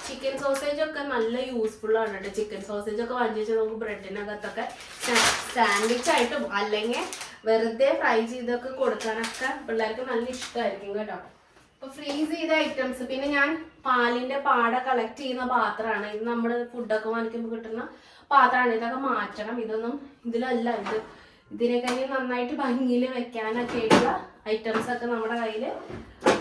ചിക്കൻ സോസേജ് ഒക്കെ നല്ല യൂസ്ഫുൾ ആണ് കേട്ടോ. ചിക്കൻ സോസേജ് ഒക്കെ വാങ്ങിച്ച് നമുക്ക് ബ്രെഡിനകത്തൊക്കെ സാൻഡ്വിച്ച് ആയിട്ടും അല്ലെങ്കിൽ വെറുതെ ഫ്രൈ ചെയ്തൊക്കെ കൊടുക്കാനൊക്കെ പിള്ളേർക്ക് നല്ല ഇഷ്ടമായിരിക്കും കേട്ടോ. അപ്പൊ ഫ്രീസ് ചെയ്ത ഐറ്റംസ്, പിന്നെ ഞാൻ പാലിന്റെ പാട കളക്ട് ചെയ്യുന്ന പാത്രമാണ് ഇത്. നമ്മൾ ഫുഡൊക്കെ വാങ്ങിക്കുമ്പോൾ കിട്ടുന്ന പാത്രമാണ്. ഇതൊക്കെ മാറ്റണം. ഇതൊന്നും ഇതിലല്ല. ഇതിനെക്കഴിഞ്ഞ് നന്നായിട്ട് ഭംഗിയിൽ വെക്കാനൊക്കെ ആയിട്ടുള്ള ഐറ്റംസ് ഒക്കെ നമ്മുടെ കയ്യിൽ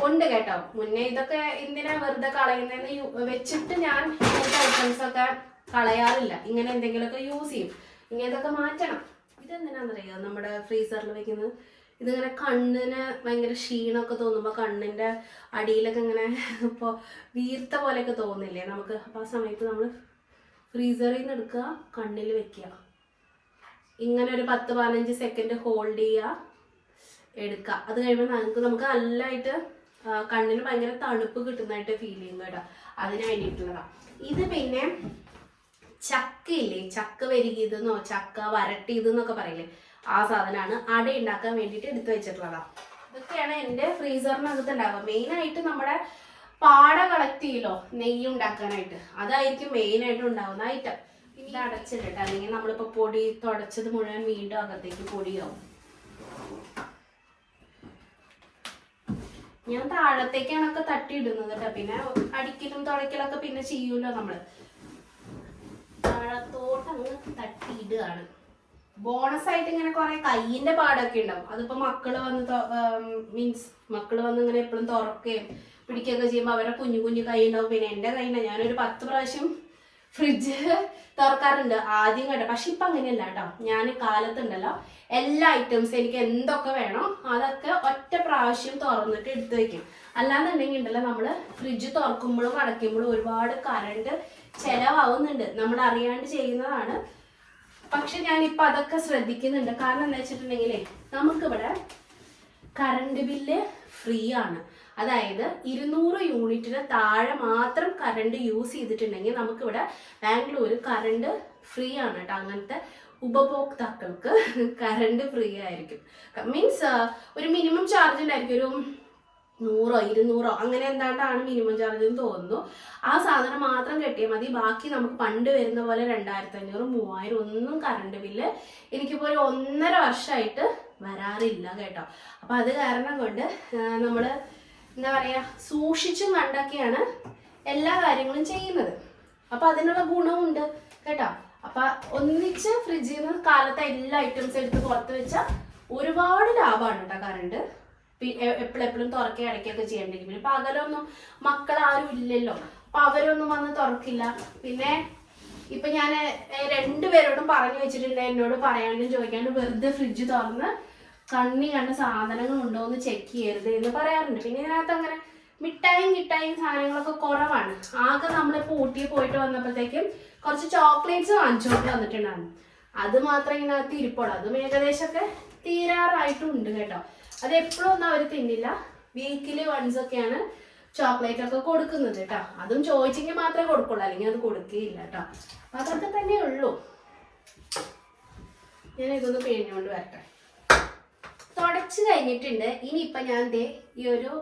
ഉണ്ട് കേട്ടോ. മുന്നേ ഇതൊക്കെ എന്തിനാ വെറുതെ കളയുന്നതെന്ന് വെച്ചിട്ട് ഞാൻ ഇങ്ങനത്തെ ഐറ്റംസ് ഒക്കെ കളയാറില്ല. ഇങ്ങനെ എന്തെങ്കിലുമൊക്കെ യൂസ് ചെയ്യും. ഇങ്ങനെ ഇതൊക്കെ മാറ്റണം. ഇതെന്തിനാണെന്നറിയോ നമ്മുടെ ഫ്രീസറിൽ വെക്കുന്നത്? ഇതിങ്ങനെ കണ്ണിന് ഭയങ്കര ക്ഷീണമൊക്കെ തോന്നുമ്പോൾ കണ്ണിൻ്റെ അടിയിലൊക്കെ ഇങ്ങനെ ഇപ്പോൾ വീർത്ത പോലെയൊക്കെ തോന്നില്ലേ നമുക്ക്. അപ്പോൾ ആ സമയത്ത് നമ്മൾ ഫ്രീസറിൽ നിന്ന് എടുക്കുക, കണ്ണിൽ വെക്കുക, ഇങ്ങനെ ഒരു 10-15 സെക്കൻഡ് ഹോൾഡ് ചെയ്യുക, എടുക്കുക. അത് കഴിയുമ്പോൾ നമുക്ക് നല്ലതായിട്ട് കണ്ണിന് ഭയങ്കര തണുപ്പ് കിട്ടുന്നതായിട്ട് ഫീൽ ചെയ്യും കേട്ടോ. അതിന് വേണ്ടിയിട്ടുള്ളതാണ് ഇത്. പിന്നെ ചക്കയില്ലേ, ചക്ക വരികിയതെന്നോ ചക്ക വരട്ടിയതെന്നൊക്കെ പറയില്ലേ, ആ സാധനമാണ് അട ഉണ്ടാക്കാൻ വേണ്ടിയിട്ട് എടുത്തു വെച്ചിട്ടുള്ളതാണ്. ഇതൊക്കെയാണ് എൻ്റെ ഫ്രീസറിനകത്ത് ഉണ്ടാവുക. മെയിനായിട്ട് നമ്മുടെ പാട കളക്ട് ചെയ്യലോ നെയ്യ് ഉണ്ടാക്കാനായിട്ട്, അതായിരിക്കും മെയിനായിട്ട് ഉണ്ടാവുന്ന ഐറ്റം. ഇത് അടച്ചിട്ട് അല്ലെങ്കിൽ നമ്മളിപ്പോൾ പൊടി തുടച്ചത് മുഴുവൻ വീണ്ടും അകത്തേക്ക് പൊടിയാവും. ഞാൻ താഴത്തേക്കാണൊക്കെ തട്ടിയിടുന്നത് കേട്ടോ. പിന്നെ അടിക്കലും തുടയ്ക്കലൊക്കെ പിന്നെ ചെയ്യൂല്ലോ നമ്മള്. താഴത്തോട്ട് അങ്ങ് തട്ടിയിടുകയാണ്. ബോണസ് ആയിട്ട് ഇങ്ങനെ കുറെ കയ്യിന്റെ പാടൊക്കെ ഉണ്ടാവും. അതിപ്പോ മക്കള് വന്ന് ഇങ്ങനെ എപ്പോഴും തുറക്കുകയും പിടിക്കുകയൊക്കെ ചെയ്യുമ്പോൾ അവരെ കുഞ്ഞു കുഞ്ഞു കൈ ഉണ്ടാവും. പിന്നെ എൻ്റെ കൈയിലാണ്. ഞാനൊരു 10 പ്രാവശ്യം ഫ്രിഡ്ജ് തുറക്കാറുണ്ട് ആദ്യം കേട്ടോ. പക്ഷെ ഇപ്പൊ അങ്ങനെയല്ല കേട്ടോ. ഞാൻ കാലത്തുണ്ടല്ലോ എല്ലാ ഐറ്റംസും എനിക്ക് എന്തൊക്കെ വേണോ അതൊക്കെ ഒറ്റ പ്രാവശ്യം തുറന്നിട്ട് എടുത്തു വെക്കും. അല്ലാന്നുണ്ടെങ്കിൽ ഉണ്ടല്ലോ നമ്മള് ഫ്രിഡ്ജ് തുറക്കുമ്പോഴും അടയ്ക്കുമ്പോഴും ഒരുപാട് കറണ്ട് ചെലവാകുന്നുണ്ട്. നമ്മൾ അറിയാണ്ട് ചെയ്യുന്നതാണ്. പക്ഷെ ഞാനിപ്പോൾ അതൊക്കെ ശ്രദ്ധിക്കുന്നുണ്ട്. കാരണം എന്താ വെച്ചിട്ടുണ്ടെങ്കിലേ നമുക്കിവിടെ കറണ്ട് ബില്ല് ഫ്രീ ആണ്. അതായത് 200 യൂണിറ്റിന് താഴെ മാത്രം കറണ്ട് യൂസ് ചെയ്തിട്ടുണ്ടെങ്കിൽ നമുക്കിവിടെ ബാംഗ്ലൂർ കറണ്ട് ഫ്രീ ആണ് കേട്ടോ. അങ്ങനത്തെ ഉപഭോക്താക്കൾക്ക് കറണ്ട് ഫ്രീ ആയിരിക്കും. മീൻസ് ഒരു മിനിമം ചാർജ് ഉണ്ടായിരിക്കും. ഒരു 100-200 അങ്ങനെ എന്താണ്ടാണ് മിനിമം ചാർജ് എന്ന് തോന്നുന്നു. ആ സാധനം മാത്രം കെട്ടിയാൽ മതി. ബാക്കി നമുക്ക് പണ്ട് വരുന്ന പോലെ 2500-3000 ഒന്നും കറണ്ട് ബില്ല് എനിക്കിപ്പോൾ ഒരു 1.5 വർഷമായിട്ട് വരാറില്ല കേട്ടോ. അപ്പം അത് കാരണം കൊണ്ട് നമ്മൾ എന്താ പറയുക സൂക്ഷിച്ചും കണ്ടൊക്കെയാണ് എല്ലാ കാര്യങ്ങളും ചെയ്യുന്നത്. അപ്പം അതിനുള്ള ഗുണമുണ്ട് കേട്ടോ. അപ്പം ഒന്നിച്ച് ഫ്രിഡ്ജിൽ നിന്ന് കാലത്തെ എല്ലാ ഐറ്റംസ് എടുത്ത് പുറത്ത് വെച്ചാൽ ഒരുപാട് ലാഭമാണ് കേട്ടോ കറണ്ട്. എപ്പോഴെപ്പോഴും തുറക്കുക അടയ്ക്കുകയൊക്കെ ചെയ്യേണ്ടിരിക്കും. പിന്നെ പകലൊന്നും മക്കളാരും ഇല്ലല്ലോ, അപ്പൊ അവരൊന്നും വന്ന് തുറക്കില്ല. പിന്നെ ഇപ്പൊ ഞാൻ 2 പേരോടും പറഞ്ഞു വെച്ചിട്ടുണ്ട് എന്നോട് പറയാനും ചോദിക്കാനും വെറുതെ ഫ്രിഡ്ജ് തുറന്ന് കണ്ണി കണ്ട സാധനങ്ങൾ ഉണ്ടോ എന്ന് ചെക്ക് ചെയ്യരുത് എന്ന് പറയാറുണ്ട്. പിന്നെ ഇതിനകത്ത് അങ്ങനെ മിഠായും സാധനങ്ങളൊക്കെ കുറവാണ്. ആകെ നമ്മളിപ്പോൾ ഊട്ടി പോയിട്ട് വന്നപ്പോഴത്തേക്കും കുറച്ച് ചോക്ലേറ്റ്സ് വാങ്ങിച്ചോണ്ട് വന്നിട്ടുണ്ടായിരുന്നു. അത് മാത്രം ഇതിനകത്ത് ഇരിപ്പുള്ളൂ. അതും ഏകദേശമൊക്കെ തീരാറായിട്ടുണ്ട് കേട്ടോ. അത് എപ്പോഴും ഒന്നും അവർ തിന്നില്ല. വീക്കിലി വൺസ് ഒക്കെയാണ് ചോക്ലേറ്റ് ഒക്കെ കൊടുക്കുന്നത് കേട്ടോ. അതും ചോദിച്ചെങ്കിൽ മാത്രമേ കൊടുക്കുള്ളൂ, അല്ലെങ്കിൽ അത് കൊടുക്കുകയില്ല കേട്ടോ. അപ്പൊ അതൊക്കെ തന്നെ ഉള്ളൂ. ഞാൻ ഇതൊന്ന് പിഴിഞ്ഞുകൊണ്ട് വരട്ടെ. തുടച്ച് കഴിഞ്ഞിട്ടുണ്ട്. ഇനിയിപ്പൊ ഞാൻ ഈ ഒരു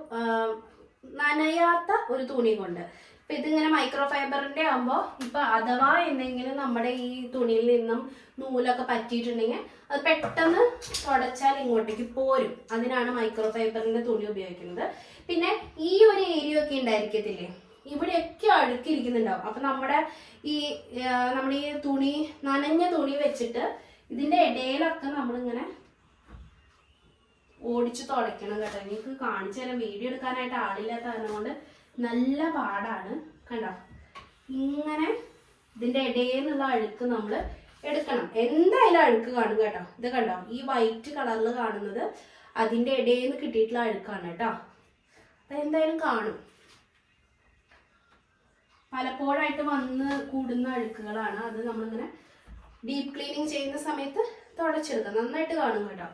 നനയാത്ത ഒരു തുണി കൊണ്ട് ഇപ്പൊ ഇതിങ്ങനെ മൈക്രോ ഫൈബറിന്റെ ആകുമ്പോൾ ഇപ്പൊ അഥവാ എന്തെങ്കിലും നമ്മുടെ ഈ തുണിയിൽ നിന്നും നൂലൊക്കെ പറ്റിയിട്ടുണ്ടെങ്കിൽ അത് പെട്ടെന്ന് തുടച്ചാൽ ഇങ്ങോട്ടേക്ക് പോരും. അതിനാണ് മൈക്രോ ഫൈബറിന്റെ തുണി ഉപയോഗിക്കുന്നത്. പിന്നെ ഈ ഒരു ഏരിയ ഒക്കെ ഉണ്ടായിരിക്കത്തില്ലേ, ഇവിടെയൊക്കെ അഴുക്കിരിക്കുന്നുണ്ടാവും. അപ്പൊ നമ്മുടെ ഈ തുണി നനഞ്ഞ തുണി വെച്ചിട്ട് ഇതിന്റെ ഇടയിലൊക്കെ നമ്മളിങ്ങനെ ഓടിച്ച് തുടയ്ക്കണം കേട്ടോ. എനിക്ക് കാണിച്ചു തരാം. വീഡിയോ എടുക്കാനായിട്ട് ആളില്ലാത്ത കാരണം കൊണ്ട് നല്ല പാടാണ്. കണ്ടോ, ഇങ്ങനെ ഇതിന്റെ ഇടയിൽ നിന്നുള്ള അഴുക്ക് നമ്മൾ എടുക്കണം. എന്തായാലും അഴുക്ക് കാണും കേട്ടോ. ഇത് കണ്ടോ, ഈ വൈറ്റ് കളറിൽ കാണുന്നത് അതിൻ്റെ ഇടയിൽ നിന്ന് കിട്ടിയിട്ടുള്ള അഴുക്കാണ് കേട്ടോ. അതെന്തായാലും കാണും, പലപ്പോഴായിട്ട് വന്ന് കൂടുന്ന അഴുക്കുകളാണ്. അത് നമ്മളിങ്ങനെ ഡീപ്പ് ക്ലീനിങ് ചെയ്യുന്ന സമയത്ത് തുടച്ചെടുക്കാം, നന്നായിട്ട് കാണും കേട്ടോ.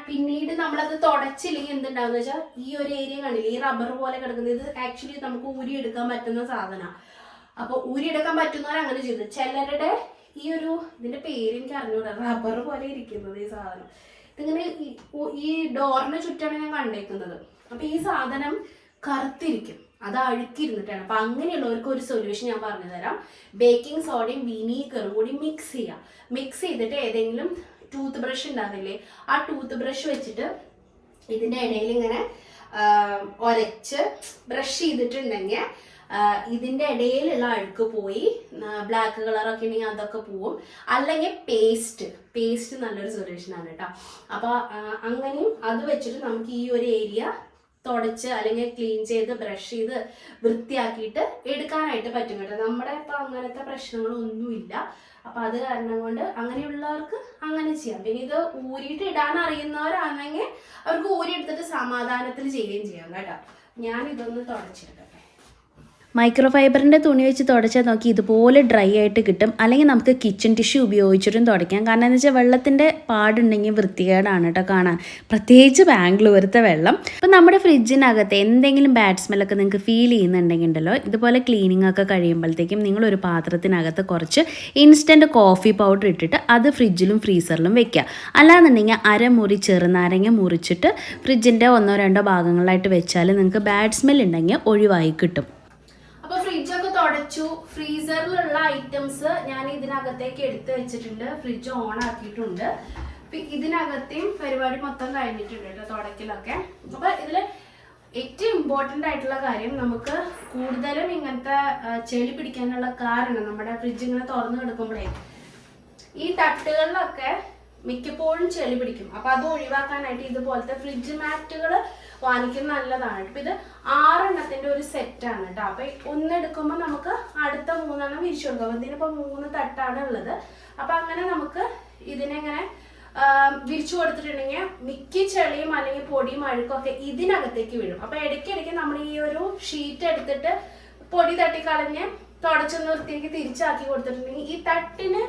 പിന്നീട് നമ്മളത് തുടച്ചില്ലെങ്കിൽ എന്തുണ്ടാവുന്ന വെച്ചാൽ ഈ ഒരു ഏരിയ കാണില്ല, ഈ റബ്ബർ പോലെ കിടക്കുന്നത്, ഇത് ആക്ച്വലി നമുക്ക് ഊരിയെടുക്കാൻ പറ്റുന്ന സാധനമാണ്. അപ്പോൾ ഊരിയെടുക്കാൻ പറ്റുന്നവർ അങ്ങനെ ചെയ്തു. ചിലരുടെ ഈ ഒരു ഇതിന്റെ പേര് എനിക്ക് അറിഞ്ഞൂടാ, റബ്ബർ പോലെ ഇരിക്കുന്നത് ഈ സാധനം. ഇതിങ്ങനെ ഈ ഡോറിന് ചുറ്റാണ് ഞാൻ കണ്ടേക്കുന്നത്. അപ്പൊ ഈ സാധനം കറുത്തിരിക്കും, അത് അഴുക്കിരുന്നിട്ടാണ്. അപ്പൊ അങ്ങനെയുള്ളവർക്ക് ഒരു സൊല്യൂഷൻ ഞാൻ പറഞ്ഞു തരാം. ബേക്കിംഗ് സോഡയും വിനീഗറും കൂടി മിക്സ് ചെയ്യാം. മിക്സ് ചെയ്തിട്ട് ഏതെങ്കിലും ടൂത്ത് ബ്രഷ് ഉണ്ടാവില്ലേ, ആ ടൂത്ത് ബ്രഷ് വെച്ചിട്ട് ഇതിന്റെ ഇടയിൽ ഇങ്ങനെ ഒരച്ച് ബ്രഷ് ചെയ്തിട്ടുണ്ടെങ്കിൽ ഇതിന്റെ ഇടയിലുള്ള അഴുക്ക് പോയി, ബ്ലാക്ക് കളറൊക്കെ ഉണ്ടെങ്കിൽ അതൊക്കെ പോവും. അല്ലെങ്കിൽ പേസ്റ്റ് നല്ലൊരു സൊല്യൂഷൻ ആണ് കേട്ടോ. അപ്പൊ അങ്ങനെയും അത് വെച്ചിട്ട് നമുക്ക് ഈ ഒരു ഏരിയ തുടച്ച് അല്ലെങ്കിൽ ക്ലീൻ ചെയ്ത് ബ്രഷ് ചെയ്ത് വൃത്തിയാക്കിയിട്ട് എടുക്കാനായിട്ട് പറ്റും കേട്ടോ. നമ്മുടെ ഇപ്പൊ അങ്ങനത്തെ പ്രശ്നങ്ങളൊന്നുമില്ല. അപ്പൊ അത് കാരണം കൊണ്ട് അങ്ങനെയുള്ളവർക്ക് അങ്ങനെ ചെയ്യാം. പിന്നെ ഇത് ഊരിയിട്ട് ഇടാൻ അറിയുന്നവരാണെങ്കിൽ അവർക്ക് ഊരി എടുത്തിട്ട് സമാധാനത്തിൽ ചെയ്യുകയും ചെയ്യാം കേട്ടോ. ഞാൻ ഇതൊന്ന് തുടച്ചെടുക്കട്ടെ. മൈക്രോ ഫൈബറിൻ്റെ തുണി വെച്ച് തുടച്ചാൽ നോക്കി ഇതുപോലെ ഡ്രൈ ആയിട്ട് കിട്ടും. അല്ലെങ്കിൽ നമുക്ക് കിച്ചൺ ടിഷ്യൂ ഉപയോഗിച്ചിട്ടും തുടയ്ക്കാം. കാരണം എന്ന് വെച്ചാൽ വെള്ളത്തിൻ്റെ പാടുണ്ടെങ്കിൽ വൃത്തികേടാണ് കേട്ടോ കാണാൻ, പ്രത്യേകിച്ച് ബാംഗ്ലൂരത്തെ വെള്ളം. അപ്പം നമ്മുടെ ഫ്രിഡ്ജിനകത്ത് എന്തെങ്കിലും ബാഡ് സ്മെല്ലൊക്കെ നിങ്ങൾക്ക് ഫീൽ ചെയ്യുന്നുണ്ടെങ്കിൽ ഉണ്ടല്ലോ, ഇതുപോലെ ക്ലീനിങ് ഒക്കെ കഴിയുമ്പോഴത്തേക്കും നിങ്ങളൊരു പാത്രത്തിനകത്ത് കുറച്ച് ഇൻസ്റ്റൻറ്റ് കോഫി പൗഡർ ഇട്ടിട്ട് അത് ഫ്രിഡ്ജിലും ഫ്രീസറിലും വെക്കുക. അല്ലാന്നുണ്ടെങ്കിൽ അരമുറി ചെറുനാരങ്ങ മുറിച്ചിട്ട് ഫ്രിഡ്ജിൻ്റെ 1-2 ഭാഗങ്ങളായിട്ട് വെച്ചാൽ നിങ്ങൾക്ക് ബാഡ് സ്മെൽ ഉണ്ടെങ്കിൽ ഒഴിവായി കിട്ടും. അപ്പൊ ഫ്രിഡ്ജൊക്കെ തുടച്ചു. ഫ്രീസറിലുള്ള ഐറ്റംസ് ഞാൻ ഇതിനകത്തേക്ക് എടുത്ത് വെച്ചിട്ടുണ്ട്. ഫ്രിഡ്ജ് ഓൺ ആക്കിയിട്ടുണ്ട്. ഇതിനകത്തെയും പരിപാടി മൊത്തം കഴിഞ്ഞിട്ടുണ്ട് കേട്ടോ, തുടക്കലൊക്കെ. അപ്പൊ ഇതില് ഏറ്റവും ഇമ്പോർട്ടൻ്റ് ആയിട്ടുള്ള കാര്യം, നമുക്ക് കൂടുതലും ഇങ്ങനത്തെ ചെളി പിടിക്കാനുള്ള കാരണം നമ്മുടെ ഫ്രിഡ്ജ് ഇങ്ങനെ തുറന്നു കിടക്കുമ്പോഴേ ഈ തട്ടുകളിലൊക്കെ മിക്കപ്പോഴും ചെളി പിടിക്കും. അപ്പൊ അത് ഒഴിവാക്കാനായിട്ട് ഇതുപോലത്തെ ഫ്രിഡ്ജ് മാറ്റുകൾ വാങ്ങിക്കുന്നത് നല്ലതാണ്. ഇപ്പൊ ഇത് 6 എണ്ണത്തിന്റെ ഒരു സെറ്റാണ് കേട്ടോ. അപ്പൊ ഒന്നെടുക്കുമ്പോൾ നമുക്ക് അടുത്ത 3 എണ്ണം വിരിച്ചു കൊടുക്കാം. ഇതിനിപ്പോ 3 തട്ടാണ് ഉള്ളത്. അപ്പൊ അങ്ങനെ നമുക്ക് ഇതിനെങ്ങനെ വിരിച്ചു കൊടുത്തിട്ടുണ്ടെങ്കിൽ മിക്ക ചെളിയും അല്ലെങ്കിൽ പൊടിയും അഴുക്കൊക്കെ ഇതിനകത്തേക്ക് വീഴും. അപ്പൊ ഇടയ്ക്കിടയ്ക്ക് നമ്മൾ ഈ ഒരു ഷീറ്റ് എടുത്തിട്ട് പൊടി തട്ടിക്കളഞ്ഞ് തുടച്ചൊന്ന് വൃത്തിയാക്കി തിരിച്ചാക്കി കൊടുത്തിട്ടുണ്ടെങ്കിൽ ഈ തട്ടിന്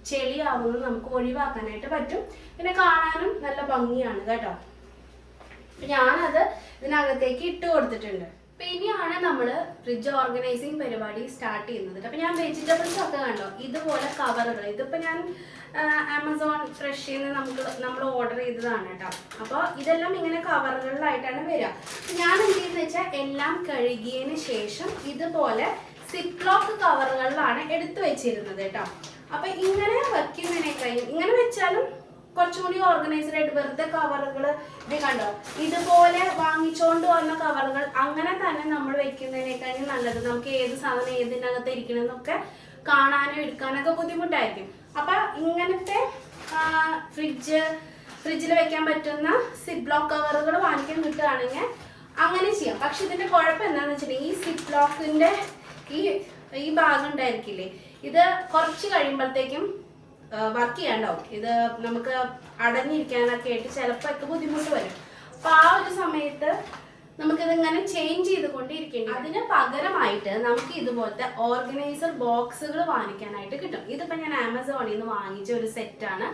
ചെളിയാവുന്നത് നമുക്ക് ഒഴിവാക്കാനായിട്ട് പറ്റും. പിന്നെ കാണാനും നല്ല ഭംഗിയാണ് കേട്ടോ. ഞാനത് ഇതിനകത്തേക്ക് ഇട്ട് കൊടുത്തിട്ടുണ്ട്. ഇനിയാണ് നമ്മള് ഫ്രിഡ്ജ് ഓർഗനൈസിങ് പരിപാടി സ്റ്റാർട്ട് ചെയ്യുന്നത്. അപ്പൊ ഞാൻ വെജിറ്റബിൾസ് ഒക്കെ കണ്ടോ, ഇതുപോലെ കവറുകൾ, ഇതിപ്പോ ഞാൻ ആമസോൺ ഫ്രഷിൽ നിന്ന് നമ്മൾ ഓർഡർ ചെയ്തതാണ് കേട്ടോ. അപ്പൊ ഇതെല്ലാം ഇങ്ങനെ കവറുകളിലായിട്ടാണ് വരിക. ഞാൻ എന്ത് ചെയ്യുന്നത് വെച്ചാൽ എല്ലാം കഴുകിയതിന് ശേഷം ഇതുപോലെ സിപ്ലോക്ക് കവറുകളിലാണ് എടുത്തു വെച്ചിരുന്നത് കേട്ടോ. അപ്പൊ ഇങ്ങനെ വെക്കുന്നതിനേക്കാളും ഇങ്ങനെ വെച്ചാലും കുറച്ചുകൂടി ഓർഗനൈസ്ഡ് ആയിട്ട്, വെറുതെ കവറുകൾ ഇത് കണ്ടോ, ഇതുപോലെ വാങ്ങിച്ചോണ്ട് വന്ന കവറുകൾ അങ്ങനെ തന്നെ നമ്മൾ വെക്കുന്നതിനേക്കാളും നല്ലത്. നമുക്ക് ഏത് സാധനം ഏതിനകത്ത് ഇരിക്കണമെന്നൊക്കെ കാണാനോ എടുക്കാനൊക്കെ ബുദ്ധിമുട്ടായിരിക്കും. അപ്പൊ ഇങ്ങനത്തെ ഫ്രിഡ്ജിൽ വെക്കാൻ പറ്റുന്ന സിപ്ലോക്ക് കവറുകൾ വാങ്ങിക്കാൻ കിട്ടുകയാണെങ്കിൽ അങ്ങനെ ചെയ്യാം. പക്ഷെ ഇതിന്റെ കുഴപ്പം എന്താണെന്ന് വെച്ചിട്ടുണ്ടെങ്കിൽ ഈ സിപ്ലോക്കിന്റെ ഈ ഭാഗം ഉണ്ടായിരിക്കില്ലേ, ഇത് കുറച്ച് കഴിയുമ്പോഴത്തേക്കും വർക്ക് ചെയ്യാണ്ടാവും. ഇത് നമുക്ക് അടഞ്ഞിരിക്കാനൊക്കെ ആയിട്ട് ചിലപ്പോൾ ഒക്കെ ബുദ്ധിമുട്ട് വരും. അപ്പൊ ആ ഒരു സമയത്ത് നമുക്കിതിങ്ങനെ ചേഞ്ച് ചെയ്തുകൊണ്ടിരിക്കേണ്ടി. അതിന് പകരമായിട്ട് നമുക്ക് ഇതുപോലത്തെ ഓർഗനൈസർ ബോക്സുകൾ വാങ്ങിക്കാനായിട്ട് കിട്ടും. ഇതിപ്പോ ഞാൻ ആമസോണിൽ നിന്ന് വാങ്ങിച്ച ഒരു സെറ്റാണ്.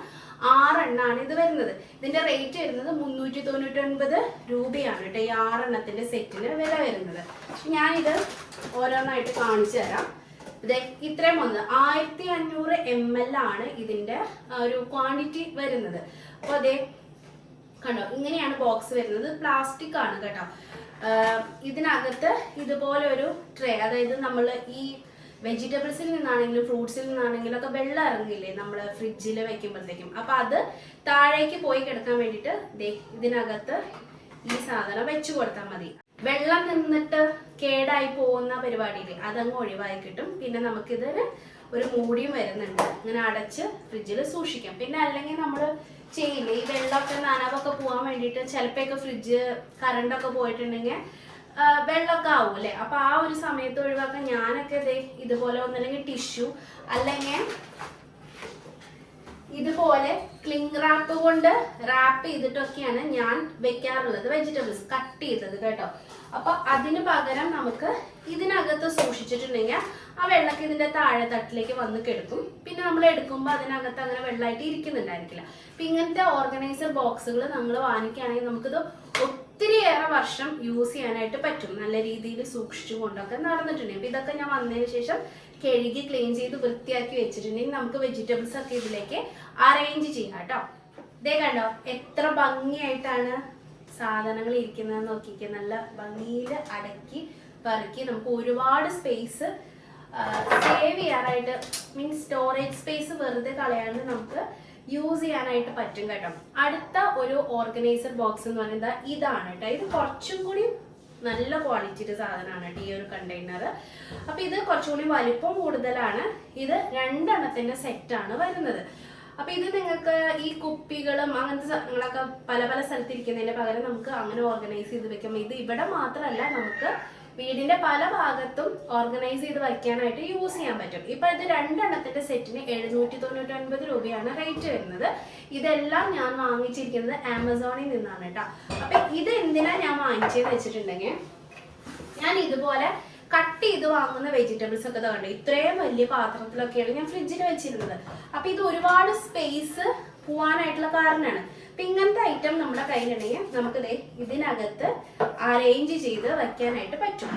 6 എണ്ണമാണ് ഇത് വരുന്നത്. ഇതിന്റെ റേറ്റ് വരുന്നത് 399 രൂപയാണ് കേട്ടോ. ഈ 6 എണ്ണത്തിന്റെ സെറ്റിന് വില വരുന്നത്. ഞാനിത് ഓരോന്നായിട്ട് കാണിച്ചു തരാം. ഇതേ ഇത്രയും വന്നത് 1500 ml ആണ് ഇതിന്റെ ഒരു ക്വാണ്ടിറ്റി വരുന്നത്. അപ്പൊ അതേ കണ്ടോ, ഇങ്ങനെയാണ് ബോക്സ് വരുന്നത്. പ്ലാസ്റ്റിക് ആണ് കേട്ടോ. ഇതിനകത്ത് ഇതുപോലെ ഒരു ട്രേ, അതായത് നമ്മൾ ഈ വെജിറ്റബിൾസിൽ നിന്നാണെങ്കിലും ഫ്രൂട്ട്സിൽ നിന്നാണെങ്കിലും ഒക്കെ വെള്ളം ഇറങ്ങില്ലേ നമ്മൾ ഫ്രിഡ്ജിൽ വെക്കുമ്പോഴത്തേക്കും, അപ്പൊ അത് താഴേക്ക് പോയി കിടക്കാൻ വേണ്ടിയിട്ട് ഇതിനകത്ത് ഈ സാധനം വെച്ചു കൊടുത്താൽ മതി. വെള്ളം നിന്നിട്ട് കേടായി പോകുന്ന പരിപാടിയില്ലേ, അതങ്ങ് ഒഴിവായി കിട്ടും. പിന്നെ നമുക്കിതിന് ഒരു മൂടിയും വരുന്നുണ്ട്, ഇങ്ങനെ അടച്ച് ഫ്രിഡ്ജിൽ സൂക്ഷിക്കാം. പിന്നെ അല്ലെങ്കിൽ നമ്മൾ ചെയ്യില്ലേ, ഈ വെള്ളമൊക്കെ നനവൊക്കെ പോകാൻ വേണ്ടിയിട്ട് ചിലപ്പോഴൊക്കെ ഫ്രിഡ്ജ് കറണ്ടൊക്കെ പോയിട്ടുണ്ടെങ്കിൽ വെള്ളമൊക്കെ ആവും അല്ലേ. അപ്പൊ ആ ഒരു സമയത്ത് ഒഴിവാക്കാൻ ഞാനൊക്കെ ഇതുപോലെ ഒന്നല്ലെങ്കിൽ ടിഷ്യൂ അല്ലെങ്കിൽ ഇതുപോലെ ക്ലിംഗ് റാപ്പ് കൊണ്ട് റാപ്പ് ചെയ്തിട്ടൊക്കെയാണ് ഞാൻ വെക്കാറുള്ളത് വെജിറ്റബിൾസ് കട്ട് ചെയ്തത് കേട്ടോ. അപ്പൊ അതിന് പകരം നമുക്ക് ഇതിനകത്ത് സൂക്ഷിച്ചിട്ടുണ്ടെങ്കിൽ ആ വെള്ളമൊക്കെ ഇതിന്റെ താഴെ തട്ടിലേക്ക് വന്ന് കിടക്കും. പിന്നെ നമ്മൾ എടുക്കുമ്പോൾ അതിനകത്ത് അങ്ങനെ വെള്ളമായിട്ട് ഇരിക്കുന്നുണ്ടായിരിക്കില്ല. അപ്പൊ ഇങ്ങനത്തെ ഓർഗനൈസർ ബോക്സുകൾ നമ്മൾ വാങ്ങിക്കുകയാണെങ്കിൽ നമുക്കിത് ഒത്തിരിയേറെ വർഷം യൂസ് ചെയ്യാനായിട്ട് പറ്റും. നല്ല രീതിയിൽ സൂക്ഷിച്ചു കൊണ്ടൊക്കെ നടന്നിട്ടുണ്ടെങ്കിൽ. അപ്പൊ ഇതൊക്കെ ഞാൻ വന്നതിന് ശേഷം കഴുകി ക്ലീൻ ചെയ്ത് വൃത്തിയാക്കി വെച്ചിട്ടുണ്ടെങ്കിൽ നമുക്ക് വെജിറ്റബിൾസ് ഒക്കെ ഇതിലേക്ക് അറേഞ്ച് ചെയ്യാം കേട്ടോ. ഇതേ കണ്ടോ എത്ര ഭംഗിയായിട്ടാണ് സാധനങ്ങൾ ഇരിക്കുന്നത് നോക്കിക്കുക. നല്ല ഭംഗിയിൽ അടക്കി പെറുക്കി നമുക്ക് ഒരുപാട് സ്പേസ് സേവ് ചെയ്യാനായിട്ട് മീൻസ് സ്റ്റോറേജ് സ്പേസ് വെറുതെ കളയാണ്ട് നമുക്ക് യൂസ് ചെയ്യാനായിട്ട് പറ്റും കേട്ടോ. അടുത്ത ഒരു ഓർഗനൈസർ ബോക്സ് എന്ന് പറയുന്നത് ഇതാണ് കേട്ടോ. ഇത് കുറച്ചും കൂടി നല്ല ക്വാളിറ്റിയുടെ സാധനമാണ് കേട്ടോ ഈ ഒരു കണ്ടെയ്നർ. അപ്പൊ ഇത് കുറച്ചും കൂടി വലിപ്പം കൂടുതലാണ്. ഇത് 2 എണ്ണത്തിന്റെ സെറ്റാണ് വരുന്നത്. അപ്പൊ ഇത് നിങ്ങൾക്ക് ഈ കുപ്പികളും അങ്ങനത്തെ സാധനങ്ങളൊക്കെ പല പല സ്ഥലത്തിരിക്കുന്നതിന്റെ പകരം നമുക്ക് അങ്ങനെ ഓർഗനൈസ് ചെയ്ത് വെക്കാം. ഇത് ഇവിടെ മാത്രമല്ല നമുക്ക് വീടിന്റെ പല ഭാഗത്തും ഓർഗനൈസ് ചെയ്ത് വയ്ക്കാനായിട്ട് യൂസ് ചെയ്യാൻ പറ്റും. ഇപ്പൊ ഇത് 2 എണ്ണത്തിന്റെ സെറ്റിന് 799 രൂപയാണ് റേറ്റ് വരുന്നത്. ഇതെല്ലാം ഞാൻ വാങ്ങിച്ചിരിക്കുന്നത് ആമസോണിൽ നിന്നാണ് കേട്ടോ. അപ്പൊ ഇത് എന്തിനാ ഞാൻ വാങ്ങിച്ചതെന്ന് വെച്ചിട്ടുണ്ടെങ്കിൽ ഞാൻ ഇതുപോലെ കട്ട് ചെയ്ത് വാങ്ങുന്ന വെജിറ്റബിൾസ് ഒക്കെ കണ്ടു ഇത്രയും വലിയ പാത്രത്തിലൊക്കെയാണ് ഞാൻ ഫ്രിഡ്ജിൽ വെച്ചിരുന്നത്. അപ്പൊ ഇത് ഒരുപാട് സ്പേസ് പോവാനായിട്ടുള്ള കാരണമാണ്. അപ്പൊ ഇങ്ങനത്തെ ഐറ്റം നമ്മുടെ കയ്യിലുണ്ടെങ്കിൽ നമുക്കിത് ഇതിനകത്ത് അറേഞ്ച് ചെയ്ത് വെക്കാനായിട്ട് പറ്റും.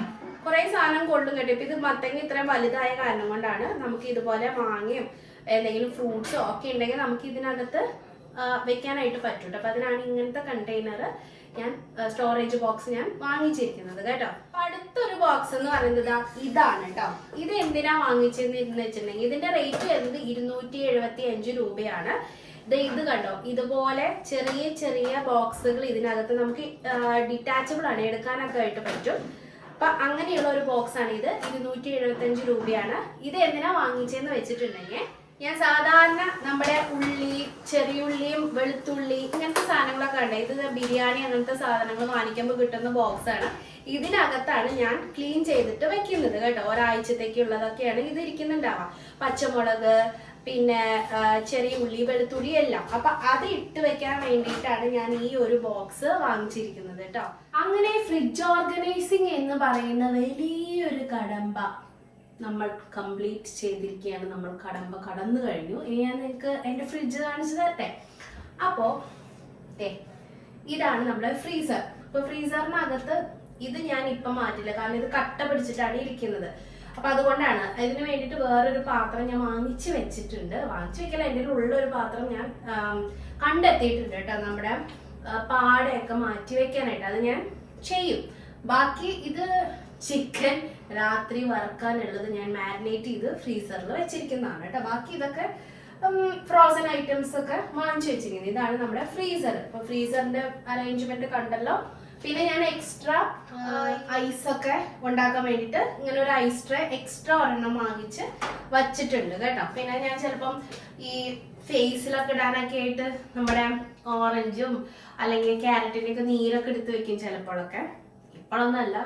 കുറെ സാധനം കൊള്ളും കേട്ടോ. ഇപ്പൊ ഇത് മത്തങ്ങ ഇത്രയും വലുതായ കാരണം കൊണ്ടാണ് നമുക്ക് ഇതുപോലെ മാങ്ങയും എന്തെങ്കിലും ഫ്രൂട്ട്സോ ഒക്കെ ഉണ്ടെങ്കിൽ നമുക്ക് ഇതിനകത്ത് വെക്കാനായിട്ട് പറ്റും. അപ്പൊ അതിനാണ് ഇങ്ങനത്തെ കണ്ടെയ്നർ ഞാൻ സ്റ്റോറേജ് ബോക്സ് ഞാൻ വാങ്ങിച്ചിരിക്കുന്നത് കേട്ടോ. അടുത്തൊരു ബോക്സ് എന്ന് പറയുന്നത് ഇതാണ് കേട്ടോ. ഇത് എന്തിനാ വാങ്ങിച്ചെന്ന് വെച്ചിട്ടുണ്ടെങ്കിൽ ഇതിന്റെ റേറ്റ് വരുന്നത് 275 രൂപയാണ്. ഇത് കണ്ടോ ഇതുപോലെ ചെറിയ ചെറിയ ബോക്സുകൾ ഇതിനകത്ത് നമുക്ക് ഡിറ്റാച്ചബിൾ ആണ് എടുക്കാനൊക്കെ ആയിട്ട് പറ്റും. അപ്പൊ അങ്ങനെയുള്ള ഒരു ബോക്സ് ആണ് ഇത്. 275 രൂപയാണ്. ഇത് എന്തിനാ വാങ്ങിച്ചെന്ന് വെച്ചിട്ടുണ്ടെങ്കിൽ ഞാൻ സാധാരണ നമ്മുടെ ഉള്ളി ചെറിയുള്ളിയും വെളുത്തുള്ളി ഇങ്ങനത്തെ സാധനങ്ങളൊക്കെ ഉണ്ട്. ഇത് ബിരിയാണി അങ്ങനത്തെ സാധനങ്ങൾ വാങ്ങിക്കുമ്പോൾ കിട്ടുന്ന ബോക്സ് ആണ്. ഇതിനകത്താണ് ഞാൻ ക്ലീൻ ചെയ്തിട്ട് വെക്കുന്നത് കേട്ടോ. ഒരാഴ്ചത്തേക്കുള്ളതൊക്കെയാണ് ഇത് ഇരിക്കുന്നുണ്ടാവാം. പച്ചമുളക് പിന്നെ ചെറിയ ഉള്ളി വെളുത്തുള്ളി എല്ലാം. അപ്പൊ അത് ഇട്ട് വെക്കാൻ വേണ്ടിയിട്ടാണ് ഞാൻ ഈ ഒരു ബോക്സ് വാങ്ങിച്ചിരിക്കുന്നത് കേട്ടോ. അങ്ങനെ ഫ്രിഡ്ജ് ഓർഗനൈസിങ് എന്ന് പറയുന്ന വലിയൊരു കടമ്പ നമ്മൾ കംപ്ലീറ്റ് ചെയ്തിരിക്കുകയാണ്. നമ്മൾ കടമ്പ കടന്നു കഴിഞ്ഞു. ഇനി ഞാൻ നിങ്ങൾക്ക് എൻ്റെ ഫ്രിഡ്ജ് കാണിച്ചു തരട്ടെ. അപ്പോൾ ഇതാണ് നമ്മുടെ ഫ്രീസർ. ഇപ്പൊ ഫ്രീസറിനകത്ത് ഇത് ഞാൻ ഇപ്പം മാറ്റില്ല, കാരണം ഇത് കട്ട പിടിച്ചിട്ടാണ് ഇരിക്കുന്നത്. അപ്പൊ അതുകൊണ്ടാണ് അതിന് വേണ്ടിയിട്ട് വേറൊരു പാത്രം ഞാൻ വാങ്ങിച്ചു വെച്ചിട്ടുണ്ട്. വാങ്ങിച്ചു വെക്കല എൻ്റെ ഉള്ളൊരു പാത്രം ഞാൻ കണ്ടെത്തിയിട്ടുണ്ട് കേട്ടോ. നമ്മുടെ പാടയൊക്കെ മാറ്റി വെക്കാനായിട്ട് അത് ഞാൻ ചെയ്യും. ബാക്കി ഇത് ചിക്കൻ രാത്രി വറക്കാനുള്ളത് ഞാൻ മാരിനേറ്റ് ചെയ്ത് ഫ്രീസറിൽ വെച്ചിരിക്കുന്നതാണ് കേട്ടോ. ബാക്കി ഇതൊക്കെ ഫ്രോസൺ ഐറ്റംസ് ഒക്കെ വാങ്ങിച്ചു വെച്ചിരിക്കുന്നത്. ഇതാണ് നമ്മുടെ ഫ്രീസർ. ഇപ്പൊ ഫ്രീസറിന്റെ അറേഞ്ച്മെന്റ് കണ്ടല്ലോ. പിന്നെ ഞാൻ എക്സ്ട്രാ ഐസ് ഒക്കെ ഉണ്ടാക്കാൻ വേണ്ടിയിട്ട് ഇങ്ങനെ ഒരു ഐസ് ട്രേ എക്സ്ട്രാ ഒരെണ്ണം വാങ്ങിച്ച് വച്ചിട്ടുണ്ട് കേട്ടോ. പിന്നെ ഞാൻ ചിലപ്പം ഈ ഫേസിലൊക്കെ ഇടാനൊക്കെ ആയിട്ട് നമ്മുടെ ഓറഞ്ചും അല്ലെങ്കിൽ ക്യാരറ്റിന്റെ ഒക്കെ നീരൊക്കെ എടുത്ത് വെക്കും ചിലപ്പോഴൊക്കെ. ഇപ്പോഴൊന്നല്ല,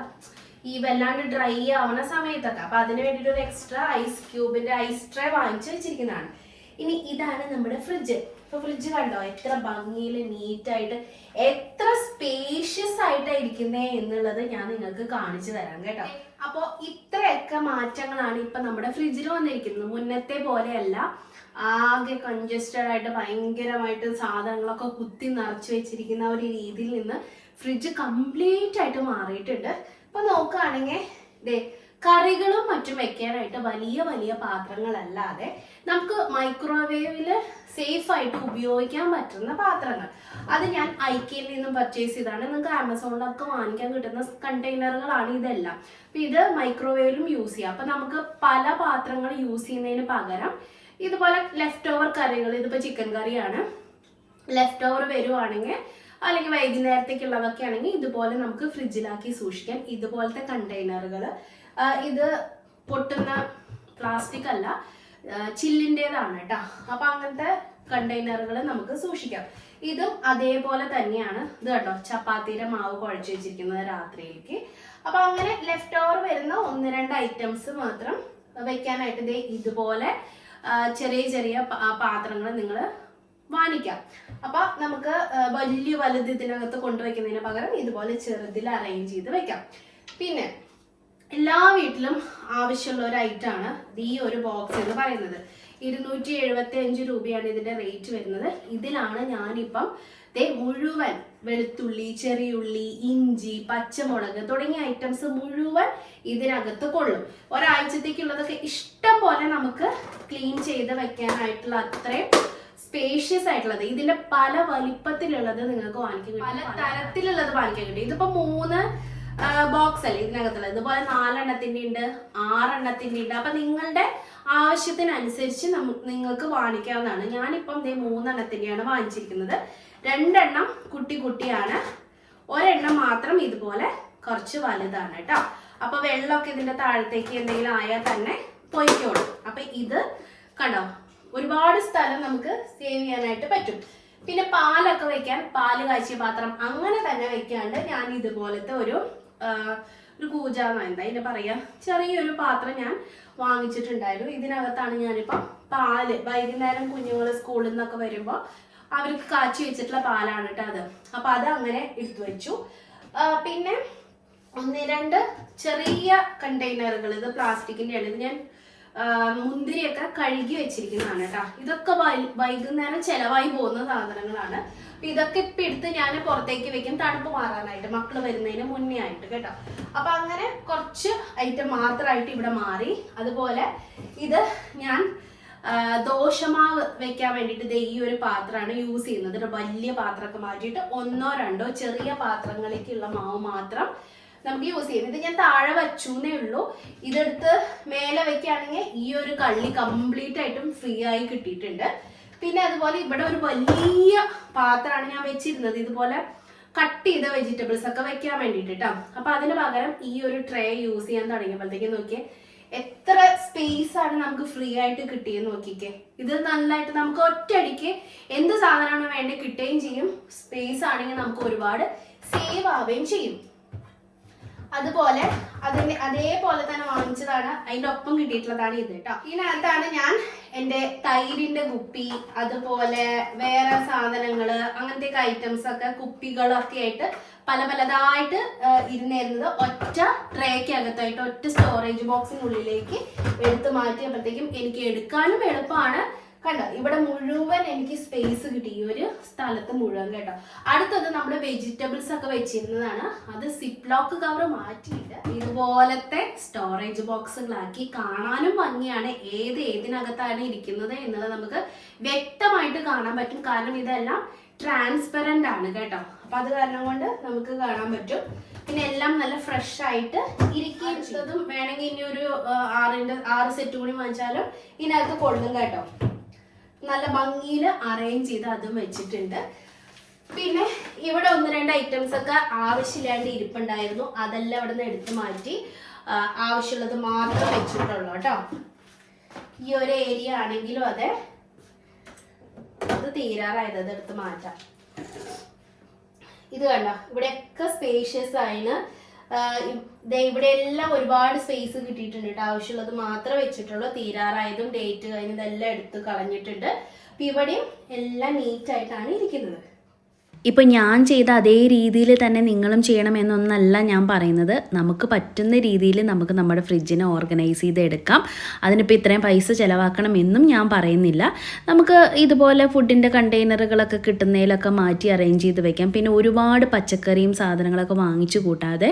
ഈ വല്ലാണ്ട് ഡ്രൈ ആവുന്ന സമയത്തൊക്കെ. അപ്പൊ അതിന് വേണ്ടിയിട്ട് ഒരു എക്സ്ട്രാ ഐസ് ക്യൂബിന്റെ ഐസ് ട്രേ വാങ്ങിച്ചു വെച്ചിരിക്കുന്നതാണ്. ഇനി ഇതാണ് നമ്മുടെ ഫ്രിഡ്ജ്. ഇപ്പൊ ഫ്രിഡ്ജ് കണ്ടോ എത്ര ഭംഗിയിൽ നീറ്റായിട്ട് എത്ര സ്പേഷ്യസ് ആയിട്ടാണ് ഇരിക്കുന്നേ എന്നുള്ളത് ഞാൻ നിങ്ങൾക്ക് കാണിച്ചു തരാം കേട്ടോ. അപ്പൊ ഇത്രയൊക്കെ മാറ്റങ്ങളാണ് ഇപ്പൊ നമ്മുടെ ഫ്രിഡ്ജിൽ വന്നിരിക്കുന്നത്. മുന്നത്തെ പോലെയല്ല, ആകെ കൺജസ്റ്റഡ് ആയിട്ട് ഭയങ്കരമായിട്ട് സാധനങ്ങളൊക്കെ കുത്തി നിറച്ചു വെച്ചിരിക്കുന്ന ഒരു രീതിയിൽ നിന്ന് ഫ്രിഡ്ജ് കംപ്ലീറ്റ് ആയിട്ട് മാറിയിട്ടുണ്ട്. ഇപ്പൊ നോക്കുകയാണെങ്കിൽ കറികളും മറ്റും വെക്കാനായിട്ട് വലിയ വലിയ പാത്രങ്ങളല്ലാതെ നമുക്ക് മൈക്രോവേവില് സേഫ് ആയിട്ട് ഉപയോഗിക്കാൻ പറ്റുന്ന പാത്രങ്ങൾ, അത് ഞാൻ ഐക്കയിൽ നിന്നും പർച്ചേസ് ചെയ്താണ്. നിങ്ങൾക്ക് ആമസോണിലൊക്കെ വാങ്ങിക്കാൻ കിട്ടുന്ന കണ്ടെയ്നറുകളാണ് ഇതെല്ലാം. അപ്പൊ ഇത് മൈക്രോവേവിലും യൂസ് ചെയ്യാം. അപ്പൊ നമുക്ക് പല പാത്രങ്ങൾ യൂസ് ചെയ്യുന്നതിന് പകരം ഇതുപോലെ ലെഫ്റ്റ് ഓവർ കറികൾ, ഇതിപ്പോ ചിക്കൻ കറിയാണ്, ലെഫ്റ്റ് ഓവർ വരുവാണെങ്കിൽ അല്ലെങ്കിൽ വൈകുന്നേരത്തേക്കുള്ളതൊക്കെ ആണെങ്കിൽ ഇതുപോലെ നമുക്ക് ഫ്രിഡ്ജിലാക്കി സൂക്ഷിക്കാം. ഇതുപോലത്തെ കണ്ടെയ്നറുകൾ, ഇത് പൊട്ടുന്ന പ്ലാസ്റ്റിക് അല്ല, ചില്ലിൻ്റെതാണ് കേട്ടോ. അപ്പൊ അങ്ങനത്തെ കണ്ടെയ്നറുകൾ നമുക്ക് സൂക്ഷിക്കാം. ഇതും അതേപോലെ തന്നെയാണ്. ഇത് കേട്ടോ ചപ്പാത്തിയുടെ മാവ് കുഴച്ച് വെച്ചിരിക്കുന്നത് രാത്രിയിലേക്ക്. അപ്പൊ അങ്ങനെ ലെഫ്റ്റ് ഓവർ വരുന്ന 1-2 ഐറ്റംസ് മാത്രം വെക്കാനായിട്ട് ഇതുപോലെ ചെറിയ ചെറിയ പാത്രങ്ങൾ നിങ്ങൾ വാങ്ങിക്കാം. അപ്പൊ നമുക്ക് വലിയ വലുത് ഇതിനകത്ത് കൊണ്ടുവയ്ക്കുന്നതിന് പകരം ഇതുപോലെ ചെറുതിൽ അറേഞ്ച് ചെയ്ത് വെക്കാം. പിന്നെ എല്ലാ വീട്ടിലും ആവശ്യമുള്ള ഒരു ഐറ്റമാണ് ഈ ഒരു ബോക്സ് എന്ന് പറയുന്നത്. 275 രൂപയാണ് ഇതിന്റെ റേറ്റ് വരുന്നത്. ഇതിലാണ് ഞാനിപ്പം മുഴുവൻ വെളുത്തുള്ളി, ചെറിയുള്ളി, ഇഞ്ചി, പച്ചമുളക് തുടങ്ങിയ ഐറ്റംസ് മുഴുവൻ ഇതിനകത്ത് കൊള്ളും. ഒരാഴ്ചത്തേക്കുള്ളതൊക്കെ ഇഷ്ടം പോലെ നമുക്ക് ക്ലീൻ ചെയ്ത് വെക്കാനായിട്ടുള്ള അത്രയും സ്പേഷ്യസ് ആയിട്ടുള്ളത്. ഇതിന്റെ പല വലിപ്പത്തിലുള്ളത് നിങ്ങൾക്ക് വാങ്ങിക്കാൻ കിട്ടും, പല തരത്തിലുള്ളത് വാങ്ങിക്കാൻ കിട്ടും. ഇതിപ്പോ 3 ബോക്സ് അല്ലേ ഇതിനകത്തുള്ളത്. ഇതുപോലെ 4 എണ്ണത്തിന്റെ ഉണ്ട്, 6 എണ്ണത്തിന്റെ ഉണ്ട്. അപ്പൊ നിങ്ങളുടെ ആവശ്യത്തിനനുസരിച്ച് നിങ്ങൾക്ക് വാങ്ങിക്കാവുന്നതാണ്. ഞാനിപ്പം 3 എണ്ണത്തിന്റെയാണ് വാങ്ങിച്ചിരിക്കുന്നത്. 2 എണ്ണം കുട്ടി കുട്ടിയാണ്, ഒരെണ്ണം മാത്രം ഇതുപോലെ കുറച്ച് വലുതാണ് കേട്ടോ. അപ്പൊ വെള്ളമൊക്കെ ഇതിന്റെ താഴത്തേക്ക് എന്തെങ്കിലും ആയാൽ തന്നെ പൊയ്ക്കോളും. അപ്പൊ ഇത് കണ്ടോ, ഒരുപാട് സ്ഥലം നമുക്ക് സേവ് ചെയ്യാനായിട്ട് പറ്റും. പിന്നെ പാലൊക്കെ വെക്കാൻ പാല് കാച്ചിയ പാത്രം അങ്ങനെ തന്നെ വെക്കാണ്ട് ഞാൻ ഇതുപോലത്തെ ഒരു കൂജാന്ന് എന്താ ഇതിനെ പറയാ, ചെറിയൊരു പാത്രം ഞാൻ വാങ്ങിച്ചിട്ടുണ്ടായിരുന്നു. ഇതിനകത്താണ് ഞാനിപ്പം പാല് വൈകുന്നേരം കുഞ്ഞുങ്ങൾ സ്കൂളിൽ നിന്നൊക്കെ വരുമ്പോൾ അവർക്ക് കാച്ചി വെച്ചിട്ടുള്ള പാലാണ് കേട്ടോ അത്. അപ്പൊ അത് അങ്ങനെ എടുത്തു വെച്ചു. പിന്നെ 1-2 ചെറിയ കണ്ടെയ്നറുകൾ, ഇത് പ്ലാസ്റ്റിക്കിന്റെ ആണ്. ഇത് ഞാൻ മുന്തിരിയൊക്കെ കഴുകി വെച്ചിരിക്കുന്നതാണ് കേട്ടോ. ഇതൊക്കെ വൈകുന്നേരം ചെലവായി പോകുന്ന സാധനങ്ങളാണ്. അപ്പൊ ഇതൊക്കെ ഇപ്പൊ എടുത്ത് ഞാൻ പുറത്തേക്ക് വെക്കും, തണുപ്പ് മാറാനായിട്ട്, മക്കള് വരുന്നതിന് മുന്നേ ആയിട്ട് കേട്ടോ. അപ്പൊ അങ്ങനെ കുറച്ച് ഐറ്റം മാത്രമായിട്ട് ഇവിടെ മാറി. അതുപോലെ ഇത് ഞാൻ ദോശമാവ് വെക്കാൻ വേണ്ടിയിട്ട് ഈ ഒരു പാത്രമാണ് യൂസ് ചെയ്യുന്നത്. വലിയ പാത്രമൊക്കെ മാറ്റിയിട്ട് 1-2 ചെറിയ പാത്രങ്ങളിലേക്കുള്ള മാവ് മാത്രം നമുക്ക് യൂസ് ചെയ്യും. ഇത് ഞാൻ താഴെ വച്ചൂന്നേ ഉള്ളൂ. ഇതെടുത്ത് മേലെ വെക്കുകയാണെങ്കിൽ ഈ ഒരു കള്ളി കംപ്ലീറ്റ് ആയിട്ടും ഫ്രീ ആയി കിട്ടിയിട്ടുണ്ട്. പിന്നെ അതുപോലെ ഇവിടെ ഒരു വലിയ പാത്രമാണ് ഞാൻ വെച്ചിരുന്നത്, ഇതുപോലെ കട്ട് ചെയ്ത വെജിറ്റബിൾസ് ഒക്കെ വെക്കാൻ വേണ്ടിയിട്ട് കേട്ടോ. അപ്പൊ അതിന് പകരം ഈ ഒരു ട്രേ യൂസ് ചെയ്യാൻ തുടങ്ങിയപ്പോഴത്തേക്ക് നോക്കിയേ എത്ര സ്പേസ് ആണ് നമുക്ക് ഫ്രീ ആയിട്ട് കിട്ടിയെന്ന് നോക്കിക്കേ. ഇത് നന്നായിട്ട് നമുക്ക് ഒറ്റയടിക്ക് എന്ത് സാധനമാണ് വേണ്ടി കിട്ടുകയും ചെയ്യും, സ്പേസ് ആണെങ്കിൽ നമുക്ക് ഒരുപാട് സേവ് ആവുകയും ചെയ്യും. അതുപോലെ അതേപോലെ തന്നെ വാങ്ങിച്ചതാണ്, അതിന്റെ ഒപ്പം കിട്ടിയിട്ടുള്ളതാണ് ഇത് കേട്ടോ. ഇതിനകത്താണ് ഞാൻ എന്റെ തൈരിന്റെ കുപ്പി, അതുപോലെ വേറെ സാധനങ്ങള്, അങ്ങനത്തെ ഐറ്റംസ് ഒക്കെ കുപ്പികളൊക്കെ ആയിട്ട് പലതായിട്ട് ഇരുന്നിരുന്നത് ഒറ്റ ട്രേക്കകത്തായിട്ട് ഒറ്റ സ്റ്റോറേജ് ബോക്സിനുള്ളിലേക്ക് എടുത്തു മാറ്റിയപ്പോഴത്തേക്കും എനിക്ക് എടുക്കാനും എളുപ്പമാണ്. കണ്ടോ, ഇവിടെ മുഴുവൻ എനിക്ക് സ്പേസ് കിട്ടി, ഈ ഒരു സ്ഥലത്ത് മുഴുവൻ കേട്ടോ. അടുത്തത് നമ്മുടെ വെജിറ്റബിൾസ് ഒക്കെ വെച്ചിരുന്നതാണ്. അത് സിപ്പ് ലോക്ക് കവർ മാറ്റിയിട്ട് ഇതുപോലത്തെ സ്റ്റോറേജ് ബോക്സുകളാക്കി. കാണാനും ഭംഗിയാണ്, ഏതിനകത്താണ് ഇരിക്കുന്നത് എന്നുള്ളത് നമുക്ക് വ്യക്തമായിട്ട് കാണാൻ പറ്റും. കാരണം ഇതെല്ലാം ട്രാൻസ്പെറന്റ് ആണ് കേട്ടോ. അപ്പൊ അത് കാരണം കൊണ്ട് നമുക്ക് കാണാൻ പറ്റും. പിന്നെ എല്ലാം നല്ല ഫ്രഷ് ആയിട്ട് ഇരിക്കുന്നതും വേണമെങ്കിൽ ഇനി ഒരു 6 സെറ്റ് കൂടി വാങ്ങിച്ചാലും ഇതിനകത്ത് കൊള്ളും കേട്ടോ. നല്ല ഭംഗിയിൽ അറേഞ്ച് ചെയ്ത് അതും വെച്ചിട്ടുണ്ട്. പിന്നെ ഇവിടെ 1-2 ഐറ്റംസ് ഒക്കെ ആവശ്യമില്ലാണ്ട് ഇരിപ്പുണ്ടായിരുന്നു, അതെല്ലാം ഇവിടെ നിന്ന് എടുത്തു മാറ്റി ആവശ്യമുള്ളത് മാത്രം വെച്ചിട്ടുള്ളൂ കേട്ടോ. ഈ ഒരു ഏരിയ ആണെങ്കിലും അത് തീരാറായത്, അത് എടുത്ത് മാറ്റാം. ഇത് കണ്ടോ, ഇവിടെയൊക്കെ സ്പേഷ്യസ് ആയിന്. ഇവിടെ എല്ലാം ഒരുപാട് സ്പേസ് കിട്ടിയിട്ടുണ്ട് കേട്ടോ. ആവശ്യമുള്ളത് മാത്രമേ വെച്ചിട്ടുള്ളൂ. തീരാറായതും ഡേറ്റ് കഴിഞ്ഞതെല്ലാം എടുത്ത് കളഞ്ഞിട്ടുണ്ട്. അപ്പൊ ഇവിടെയും എല്ലാം നീറ്റായിട്ടാണ് ഇരിക്കുന്നത്. ഇപ്പോൾ ഞാൻ ചെയ്ത അതേ രീതിയിൽ തന്നെ നിങ്ങളും ചെയ്യണമെന്നൊന്നല്ല ഞാൻ പറയുന്നത്. നമുക്ക് പറ്റുന്ന രീതിയിൽ നമുക്ക് നമ്മുടെ ഫ്രിഡ്ജിനെ ഓർഗനൈസ് ചെയ്തെടുക്കാം. അതിനിപ്പോൾ ഇത്രയും പൈസ ചിലവാക്കണം എന്നും ഞാൻ പറയുന്നില്ല. നമുക്ക് ഇതുപോലെ ഫുഡിൻ്റെ കണ്ടെയ്നറുകളൊക്കെ കിട്ടുന്നതിലൊക്കെ മാറ്റി അറേഞ്ച് ചെയ്ത് വെക്കാം. പിന്നെ ഒരുപാട് പച്ചക്കറിയും സാധനങ്ങളൊക്കെ വാങ്ങിച്ചു കൂട്ടാതെ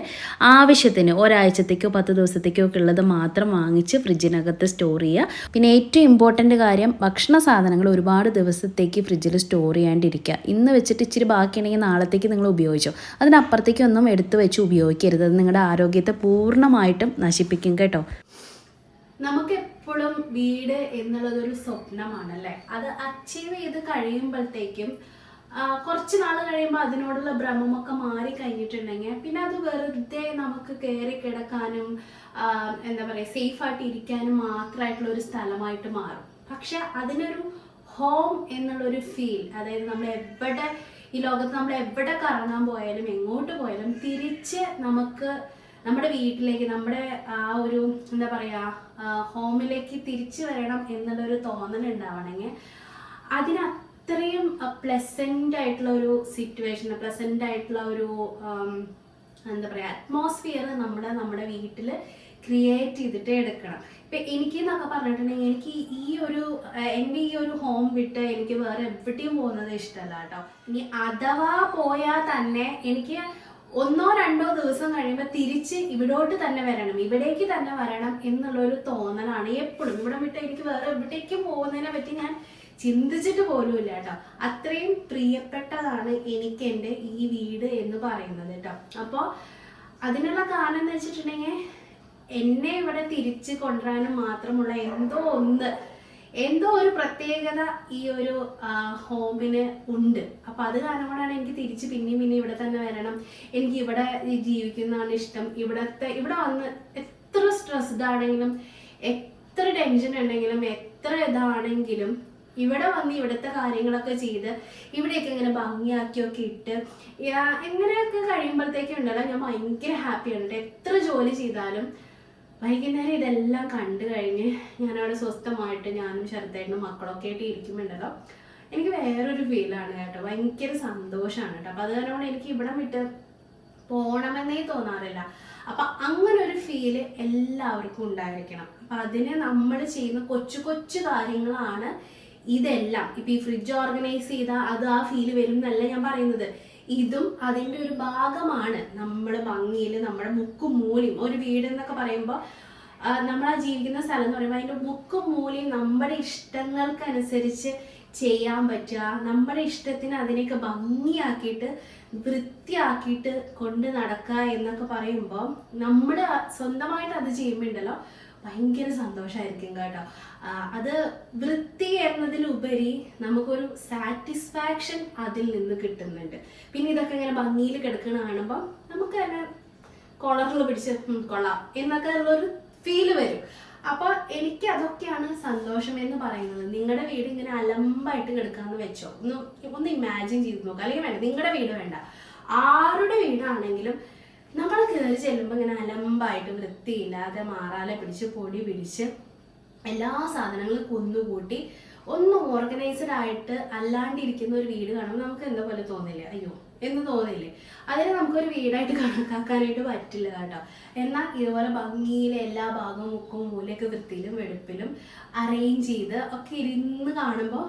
ആവശ്യത്തിന് ഒരാഴ്ചത്തേക്കോ 10 ദിവസത്തേക്കോ ഒക്കെ ഉള്ളത് മാത്രം വാങ്ങിച്ച് ഫ്രിഡ്ജിനകത്ത് സ്റ്റോർ ചെയ്യുക. പിന്നെ ഏറ്റവും ഇമ്പോർട്ടൻ്റ് കാര്യം, ഭക്ഷണ സാധനങ്ങൾ ഒരുപാട് ദിവസത്തേക്ക് ഫ്രിഡ്ജിൽ സ്റ്റോർ ചെയ്യാണ്ടിരിക്കുക. ഇന്ന് വെച്ചിട്ട് ഇച്ചിരി ബാക്കിയുണ്ടെങ്കിൽ നാളത്തേക്ക് നിങ്ങൾ ഉപയോഗിച്ചോ, അതിനപ്പുറത്തേക്കൊന്നും എടുത്തു വെച്ച് ഉപയോഗിക്കരുത്. അത് നിങ്ങളുടെ ആരോഗ്യത്തെ പൂർണ്ണമായിട്ടും നശിപ്പിക്കും കേട്ടോ. നമുക്ക് എപ്പോഴും വീട് എന്നുള്ളതൊരു സ്വപ്നമാണല്ലേ. അത് അച്ചീവ് ചെയ്ത് കഴിയുമ്പോഴത്തേക്കും കുറച്ച് നാൾ കഴിയുമ്പോൾ അതിനോടുള്ള ഭ്രമമൊക്കെ മാറി കഴിഞ്ഞിട്ടുണ്ടെങ്കിൽ പിന്നെ അത് വെറുതെ നമുക്ക് കയറി കിടക്കാനും എന്താ പറയുക സേഫായിട്ട് ഇരിക്കാനും മാത്രമായിട്ടുള്ള ഒരു സ്ഥലമായിട്ട് മാറും. പക്ഷെ അതിനൊരു ഹോം എന്നുള്ളൊരു ഫീൽ, അതായത് നമ്മൾ എവിടെ ഈ ലോകത്ത് നമ്മൾ എവിടെ കറങ്ങാൻ പോയാലും എങ്ങോട്ട് പോയാലും തിരിച്ച് നമുക്ക് നമ്മുടെ വീട്ടിലേക്ക്, നമ്മുടെ ആ ഒരു എന്താ പറയുക ഹോമിലേക്ക് തിരിച്ചു വരണം എന്നുള്ളൊരു തോന്നൽ ഉണ്ടാവണമെങ്കിൽ അതിന് അത്രയും പ്ലസന്റ് ആയിട്ടുള്ള ഒരു സിറ്റുവേഷൻ, പ്ലസന്റ് ആയിട്ടുള്ള ഒരു എന്താ പറയുക അറ്റ്മോസ്ഫിയർ നമ്മുടെ വീട്ടിൽ ക്രിയേറ്റ് ചെയ്തിട്ട് എടുക്കണം. ഇപ്പം എനിക്ക് എന്നൊക്കെ പറഞ്ഞിട്ടുണ്ടെങ്കിൽ എനിക്ക് എൻ്റെ ഈ ഒരു ഹോം വിട്ട് എനിക്ക് വേറെ എവിടെയും പോകുന്നത് ഇഷ്ടമല്ല കേട്ടോ. ഇനി അഥവാ പോയാൽ തന്നെ എനിക്ക് 1-2 ദിവസം കഴിയുമ്പോൾ തിരിച്ച് ഇവിടോട്ട് തന്നെ വരണം, ഇവിടേക്ക് തന്നെ വരണം എന്നുള്ളൊരു തോന്നലാണ് എപ്പോഴും. ഇവിടെ വിട്ട് എനിക്ക് വേറെ എവിടേക്കും പോകുന്നതിനെ പറ്റി ഞാൻ ചിന്തിച്ചിട്ട് പോലുമില്ല കേട്ടോ. അത്രയും പ്രിയപ്പെട്ടതാണ് എനിക്ക് എൻ്റെ ഈ വീട് എന്ന് പറയുന്നത് കേട്ടോ. അപ്പോൾ അതിനുള്ള കാരണം എന്ന് വെച്ചിട്ടുണ്ടെങ്കിൽ എന്നെ ഇവിടെ തിരിച്ച് കൊണ്ടുവരാനും മാത്രമുള്ള എന്തോ ഒരു പ്രത്യേകത ഈ ഒരു ഹോമിന് ഉണ്ട്. അപ്പം അത് കാരണം കൊണ്ടാണ് എനിക്ക് തിരിച്ച് പിന്നെയും ഇവിടെ തന്നെ വരണം. എനിക്ക് ഇവിടെ ജീവിക്കുന്നതാണ് ഇഷ്ടം. ഇവിടെ വന്ന് എത്ര സ്ട്രെസ്ഡ് ആണെങ്കിലും, എത്ര ടെൻഷൻ ഉണ്ടെങ്കിലും, എത്ര ഇതാണെങ്കിലും ഇവിടെ വന്ന് ഇവിടുത്തെ കാര്യങ്ങളൊക്കെ ചെയ്ത് ഇവിടെയൊക്കെ ഇങ്ങനെ ഭംഗിയാക്കിയൊക്കെ ഇട്ട് എങ്ങനെയൊക്കെ കഴിയുമ്പോഴത്തേക്കും ഉണ്ടല്ലോ ഞാൻ ഭയങ്കര ഹാപ്പിയാണ്. എത്ര ജോലി ചെയ്താലും വൈകുന്നേരം ഇതെല്ലാം കണ്ടു കഴിഞ്ഞ് ഞാനവിടെ സ്വസ്ഥമായിട്ട് ഞാനും ശരത്തേട്ടനും മക്കളൊക്കെ ആയിട്ട് ഇരിക്കുമ്പോണ്ടല്ലോ എനിക്ക് വേറൊരു ഫീലാണ് കേട്ടോ. ഭയങ്കര സന്തോഷമാണ് കേട്ടോ. അപ്പം അത് കാരണം എനിക്ക് ഇവിടെ വിട്ട് പോകണമെന്നേ തോന്നാറില്ല. അപ്പം അങ്ങനെ ഒരു ഫീല് എല്ലാവർക്കും ഉണ്ടായിരിക്കണം. അപ്പം അതിന് നമ്മൾ ചെയ്യുന്ന കൊച്ചു കൊച്ചു കാര്യങ്ങളാണ് ഇതെല്ലാം. ഇപ്പം ഈ ഫ്രിഡ്ജ് ഓർഗനൈസ് ചെയ്താൽ അത് ആ ഫീല് വരും എന്നല്ല ഞാൻ പറയുന്നത്. ഇതും അതിൻ്റെ ഒരു ഭാഗമാണ്. നമ്മുടെ ഭംഗിയിൽ നമ്മുടെ മുക്കും മൂലയും ഒരു വീട് എന്നൊക്കെ പറയുമ്പോൾ നമ്മളാ ജീവിക്കുന്ന സ്ഥലം എന്ന് പറയുമ്പോൾ അതിൻ്റെ മുക്കും മൂലയും നമ്മുടെ ഇഷ്ടങ്ങൾക്കനുസരിച്ച് ചെയ്യാൻ പറ്റുക, നമ്മുടെ ഇഷ്ടത്തിന് അതിനെയൊക്കെ ഭംഗിയാക്കിയിട്ട് വൃത്തിയാക്കിയിട്ട് കൊണ്ട് നടക്കുക എന്നൊക്കെ പറയുമ്പോൾ നമ്മൾ സ്വന്തമായിട്ട് അത് ചെയ്യുമ്പോണ്ടല്ലോ ഭയങ്കര സന്തോഷമായിരിക്കും കേട്ടോ. അത് വൃത്തി എന്നതിലുപരി നമുക്കൊരു സാറ്റിസ്ഫാക്ഷൻ അതിൽ നിന്ന് കിട്ടുന്നുണ്ട്. പിന്നെ ഇതൊക്കെ ഇങ്ങനെ ഭംഗിയിൽ കിടക്കണ കാണുമ്പോൾ നമുക്ക് തന്നെ കോളറിൽ പിടിച്ച് കൊള്ളാം എന്നൊക്കെ ഉള്ളൊരു ഫീല് വരും. അപ്പോൾ എനിക്ക് അതൊക്കെയാണ് സന്തോഷം എന്ന് പറയുന്നത്. നിങ്ങളുടെ വീട് ഇങ്ങനെ അലമ്പായിട്ട് കിടക്കാന്ന് വെച്ചോ, ഒന്ന് ഇമാജിൻ ചെയ്ത് നോക്കുക. അല്ലെങ്കിൽ വേണ്ട, നിങ്ങളുടെ വീട് വേണ്ട, ആരുടെ വീടാണെങ്കിലും നമ്മൾ കയറി ചെല്ലുമ്പോൾ ഇങ്ങനെ അലമ്പായിട്ട് വൃത്തിയില്ലാതെ മാറാലെ പിടിച്ച് പൊടി പിടിച്ച് എല്ലാ സാധനങ്ങളും കുന്നുകൂട്ടി ഒന്ന് ഓർഗനൈസ്ഡ് ആയിട്ട് അല്ലാണ്ടിരിക്കുന്ന ഒരു വീട് കാണുമ്പോൾ നമുക്ക് എന്താ പോലെ തോന്നില്ലേ, അയ്യോ എന്ന് തോന്നില്ലേ? അതിനെ നമുക്കൊരു വീടായിട്ട് കണക്കാക്കാനായിട്ട് പറ്റില്ല കേട്ടോ. എന്നാൽ ഇതുപോലെ ഭംഗിയിലെ എല്ലാ ഭാഗവും മുക്കും മൂലയൊക്കെ വൃത്തിയിലും വെടുപ്പിലും അറേഞ്ച് ചെയ്ത് ഒക്കെ ഇരുന്ന് കാണുമ്പോൾ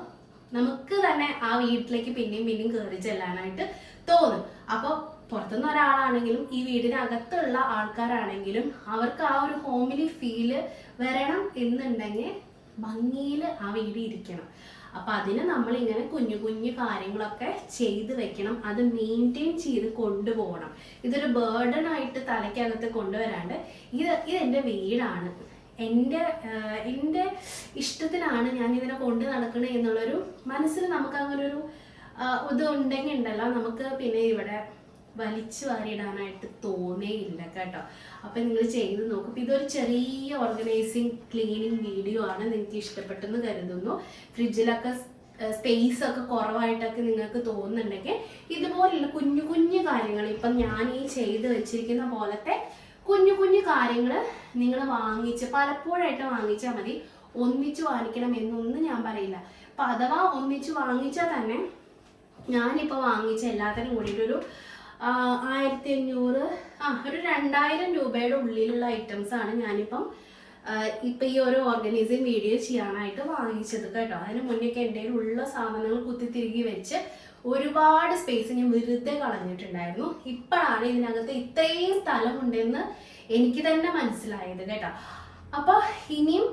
നമുക്ക് തന്നെ ആ വീട്ടിലേക്ക് പിന്നെയും കയറി ചെല്ലാനായിട്ട് തോന്നും. അപ്പോൾ പുറത്തുനിന്ന് ഒരാളാണെങ്കിലും ഈ വീടിനകത്തുള്ള ആൾക്കാരാണെങ്കിലും അവർക്ക് ആ ഒരു ഹോമിലി ഫീല് വരണം എന്നുണ്ടെങ്കിൽ ഭംഗിയിൽ ആ വീട് ഇരിക്കണം. അപ്പം അതിന് നമ്മളിങ്ങനെ കുഞ്ഞു കുഞ്ഞു കാര്യങ്ങളൊക്കെ ചെയ്ത് വെക്കണം. അത് മെയിൻറ്റെയിൻ ചെയ്ത് കൊണ്ടുപോകണം. ഇതൊരു ബേർഡൻ ആയിട്ട് തലയ്ക്കകത്ത് കൊണ്ടുവരാണ്ട് ഇതെൻ്റെ വീടാണ്, എൻ്റെ ഇഷ്ടത്തിനാണ് ഞാൻ ഇതിനെ കൊണ്ട് നടക്കണേ എന്നുള്ളൊരു മനസ്സിൽ നമുക്ക് അങ്ങനെ ഒരു ഇത് ഉണ്ടെങ്കിൽ ഉണ്ടല്ലോ നമുക്ക് പിന്നെ ഇവിടെ വലിച്ചു വാരിയിടാനായിട്ട് തോന്നേയില്ല കേട്ടോ. അപ്പം നിങ്ങൾ ചെയ്ത് നോക്കും. ഇതൊരു ചെറിയ ഓർഗനൈസിങ് ക്ലീനിങ് വീഡിയോ ആണ്. നിങ്ങൾക്ക് ഇഷ്ടപ്പെട്ടെന്ന് കരുതുന്നു. ഫ്രിഡ്ജിലൊക്കെ സ്പേസ് ഒക്കെ കുറവായിട്ടൊക്കെ നിങ്ങൾക്ക് തോന്നുന്നുണ്ടെങ്കിൽ ഇതുപോലുള്ള കുഞ്ഞു കുഞ്ഞു കാര്യങ്ങൾ ഇപ്പം ഞാൻ ഈ ചെയ്ത് വെച്ചിരിക്കുന്ന പോലത്തെ കുഞ്ഞു കുഞ്ഞു കാര്യങ്ങൾ നിങ്ങൾ പലപ്പോഴായിട്ട് വാങ്ങിച്ചാൽ മതി. ഒന്നിച്ച് വാങ്ങിക്കണം എന്നൊന്നും ഞാൻ പറയില്ല. അപ്പം അഥവാ ഒന്നിച്ച് വാങ്ങിച്ചാൽ തന്നെ ഞാനിപ്പോൾ വാങ്ങിച്ച എല്ലാത്തിനും കൂടിയിട്ടൊരു 1500 ഒരു 2000 രൂപയുടെ ഉള്ളിലുള്ള ഐറ്റംസ് ആണ് ഞാനിപ്പം ഈ ഒരു ഓർഗനൈസിങ് വീഡിയോ ചെയ്യാനായിട്ട് വാങ്ങിച്ചത് കേട്ടോ. അതിന് മുന്നേക്ക് എൻ്റെ ഉള്ള സാധനങ്ങൾ കുത്തിത്തിരുകി വെച്ച് ഒരുപാട് സ്പേസ് ഞാൻ വെറുതെ കളഞ്ഞിട്ടുണ്ടായിരുന്നു. ഇപ്പോഴാണ് ഇതിനകത്ത് ഇത്രയും സ്ഥലമുണ്ടെന്ന് എനിക്ക് തന്നെ മനസ്സിലായത് കേട്ടോ. അപ്പോൾ ഇനിയും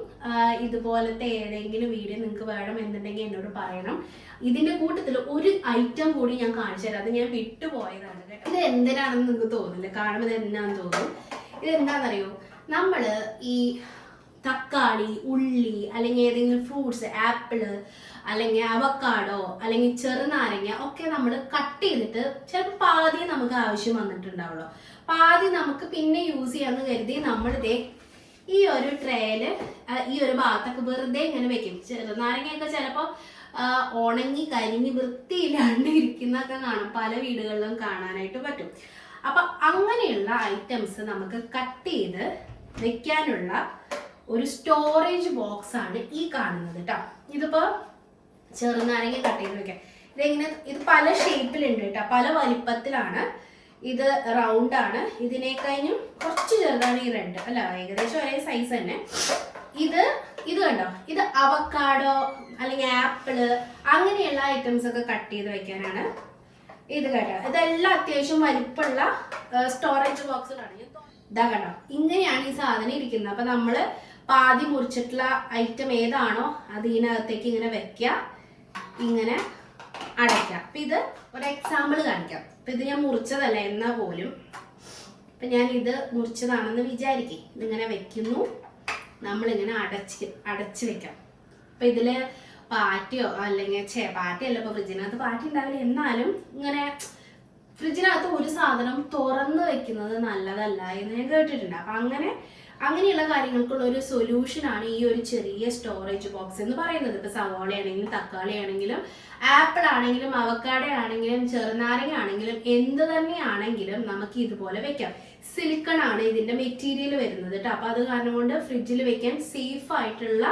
ഇതുപോലത്തെ ഏതെങ്കിലും വീഡിയോ നിങ്ങൾക്ക് വേണമെന്നുണ്ടെങ്കിൽ എന്നോട് പറയണം. ഇതിൻ്റെ കൂട്ടത്തിൽ ഒരു ഐറ്റം കൂടി ഞാൻ കാണിച്ചു തരാം. അത് ഞാൻ വിട്ടുപോയതാണ് കേട്ടോ. ഇത് എന്തിനാണെന്ന് നിങ്ങൾക്ക് തോന്നില്ല, കാണുമ്പോൾ ഇത് എന്നാന്ന് തോന്നും. ഇതെന്താണെന്നറിയോ, നമ്മൾ ഈ തക്കാളി, ഉള്ളി, അല്ലെങ്കിൽ ഏതെങ്കിലും ഫ്രൂട്ട്സ്, ആപ്പിള്, അല്ലെങ്കിൽ അവക്കാഡോ, അല്ലെങ്കിൽ ചെറുനാരങ്ങ ഒക്കെ നമ്മൾ കട്ട് ചെയ്തിട്ട് ചിലപ്പോൾ പാതി നമുക്ക് ആവശ്യം വന്നിട്ടുണ്ടാവുള്ളൂ. പാതി നമുക്ക് പിന്നെ യൂസ് ചെയ്യാമെന്ന് കരുതി നമ്മളിതേ ഈ ഒരു ട്രേയില് ഈ ഒരു ഭാഗത്തൊക്കെ വെറുതെ ഇങ്ങനെ വെക്കും. ചെറുനാരങ്ങയൊക്കെ ചിലപ്പോൾ ഉണങ്ങി കരിഞ്ഞ് വൃത്തിയില്ലാണ്ട് ഇരിക്കുന്നൊക്കെ കാണാം, പല വീടുകളിലും കാണാനായിട്ട് പറ്റും. അപ്പൊ അങ്ങനെയുള്ള ഐറ്റംസ് നമുക്ക് കട്ട് ചെയ്ത് വെക്കാനുള്ള ഒരു സ്റ്റോറേജ് ബോക്സ് ആണ് ഈ കാണുന്നത് കേട്ടോ. ഇതിപ്പോ ചെറുനാരങ്ങ കട്ട് ചെയ്ത് വെക്കാം. ഇത് പല ഷേപ്പിലുണ്ട് കേട്ടോ, പല വലിപ്പത്തിലാണ്. ഇത് റൗണ്ട് ആണ്, ഇതിനേക്കഴിഞ്ഞും കുറച്ച് ചെറുതാണ് ഈ റെഡ്, അല്ല ഏകദേശം ഒരേ സൈസ് തന്നെ. ഇത് കണ്ടോ, ഇത് അവക്കാഡോ അല്ലെങ്കിൽ ആപ്പിള് അങ്ങനെയുള്ള ഐറ്റംസ് ഒക്കെ കട്ട് ചെയ്ത് വെക്കാനാണ് ഇത് കേട്ടോ. ഇതെല്ലാം അത്യാവശ്യം വലിപ്പമുള്ള സ്റ്റോറേജ് ബോക്സിലാണ്. ഇതാ കണ്ടോ, ഇങ്ങനെയാണ് ഈ സാധനം ഇരിക്കുന്നത്. അപ്പൊ നമ്മള് പാതി മുറിച്ചിട്ടുള്ള ഐറ്റം ഏതാണോ അത് ഇതിനകത്തേക്ക് ഇങ്ങനെ വെക്കുക, ഇങ്ങനെ അടയ്ക്കാം. അപ്പൊ ഇത് ഒരു എക്സാമ്പിൾ കാണിക്കാം. അപ്പൊ ഇത് ഞാൻ മുറിച്ചതല്ല എന്നാ പോലും, അപ്പൊ ഞാൻ ഇത് മുറിച്ചതാണെന്ന് വിചാരിക്കും. ഇതിങ്ങനെ വെക്കുന്നു, നമ്മളിങ്ങനെ അടച്ച് വെക്കാം. അപ്പൊ ഇതില് പാറ്റയോ അല്ലെങ്കിൽ പാറ്റയല്ല, ഇപ്പൊ ഫ്രിഡ്ജിനകത്ത് പാറ്റ ഉണ്ടാവില്ല, എന്നാലും ഇങ്ങനെ ഫ്രിഡ്ജിനകത്ത് ഒരു സാധനം തുറന്ന് വെക്കുന്നത് നല്ലതല്ല എന്ന് ഞാൻ കേട്ടിട്ടുണ്ട്. അപ്പൊ അങ്ങനെയുള്ള കാര്യങ്ങൾക്കുള്ള ഒരു സൊല്യൂഷനാണ് ഈ ഒരു ചെറിയ സ്റ്റോറേജ് ബോക്സ് എന്ന് പറയുന്നത്. ഇപ്പൊ സവാള ആണെങ്കിലും തക്കാളി ആണെങ്കിലും ആപ്പിൾ ആണെങ്കിലും അവക്കാഡോ ആണെങ്കിലും ചെറുനാരങ്ങ ആണെങ്കിലും എന്ത് തന്നെയാണെങ്കിലും നമുക്ക് ഇതുപോലെ വെക്കാം. സിലിക്കൺ ആണ് ഇതിന്റെ മെറ്റീരിയൽ വരുന്നത് കേട്ടോ. അപ്പൊ അത് കാരണം കൊണ്ട് ഫ്രിഡ്ജിൽ വെക്കാൻ സേഫ് ആയിട്ടുള്ള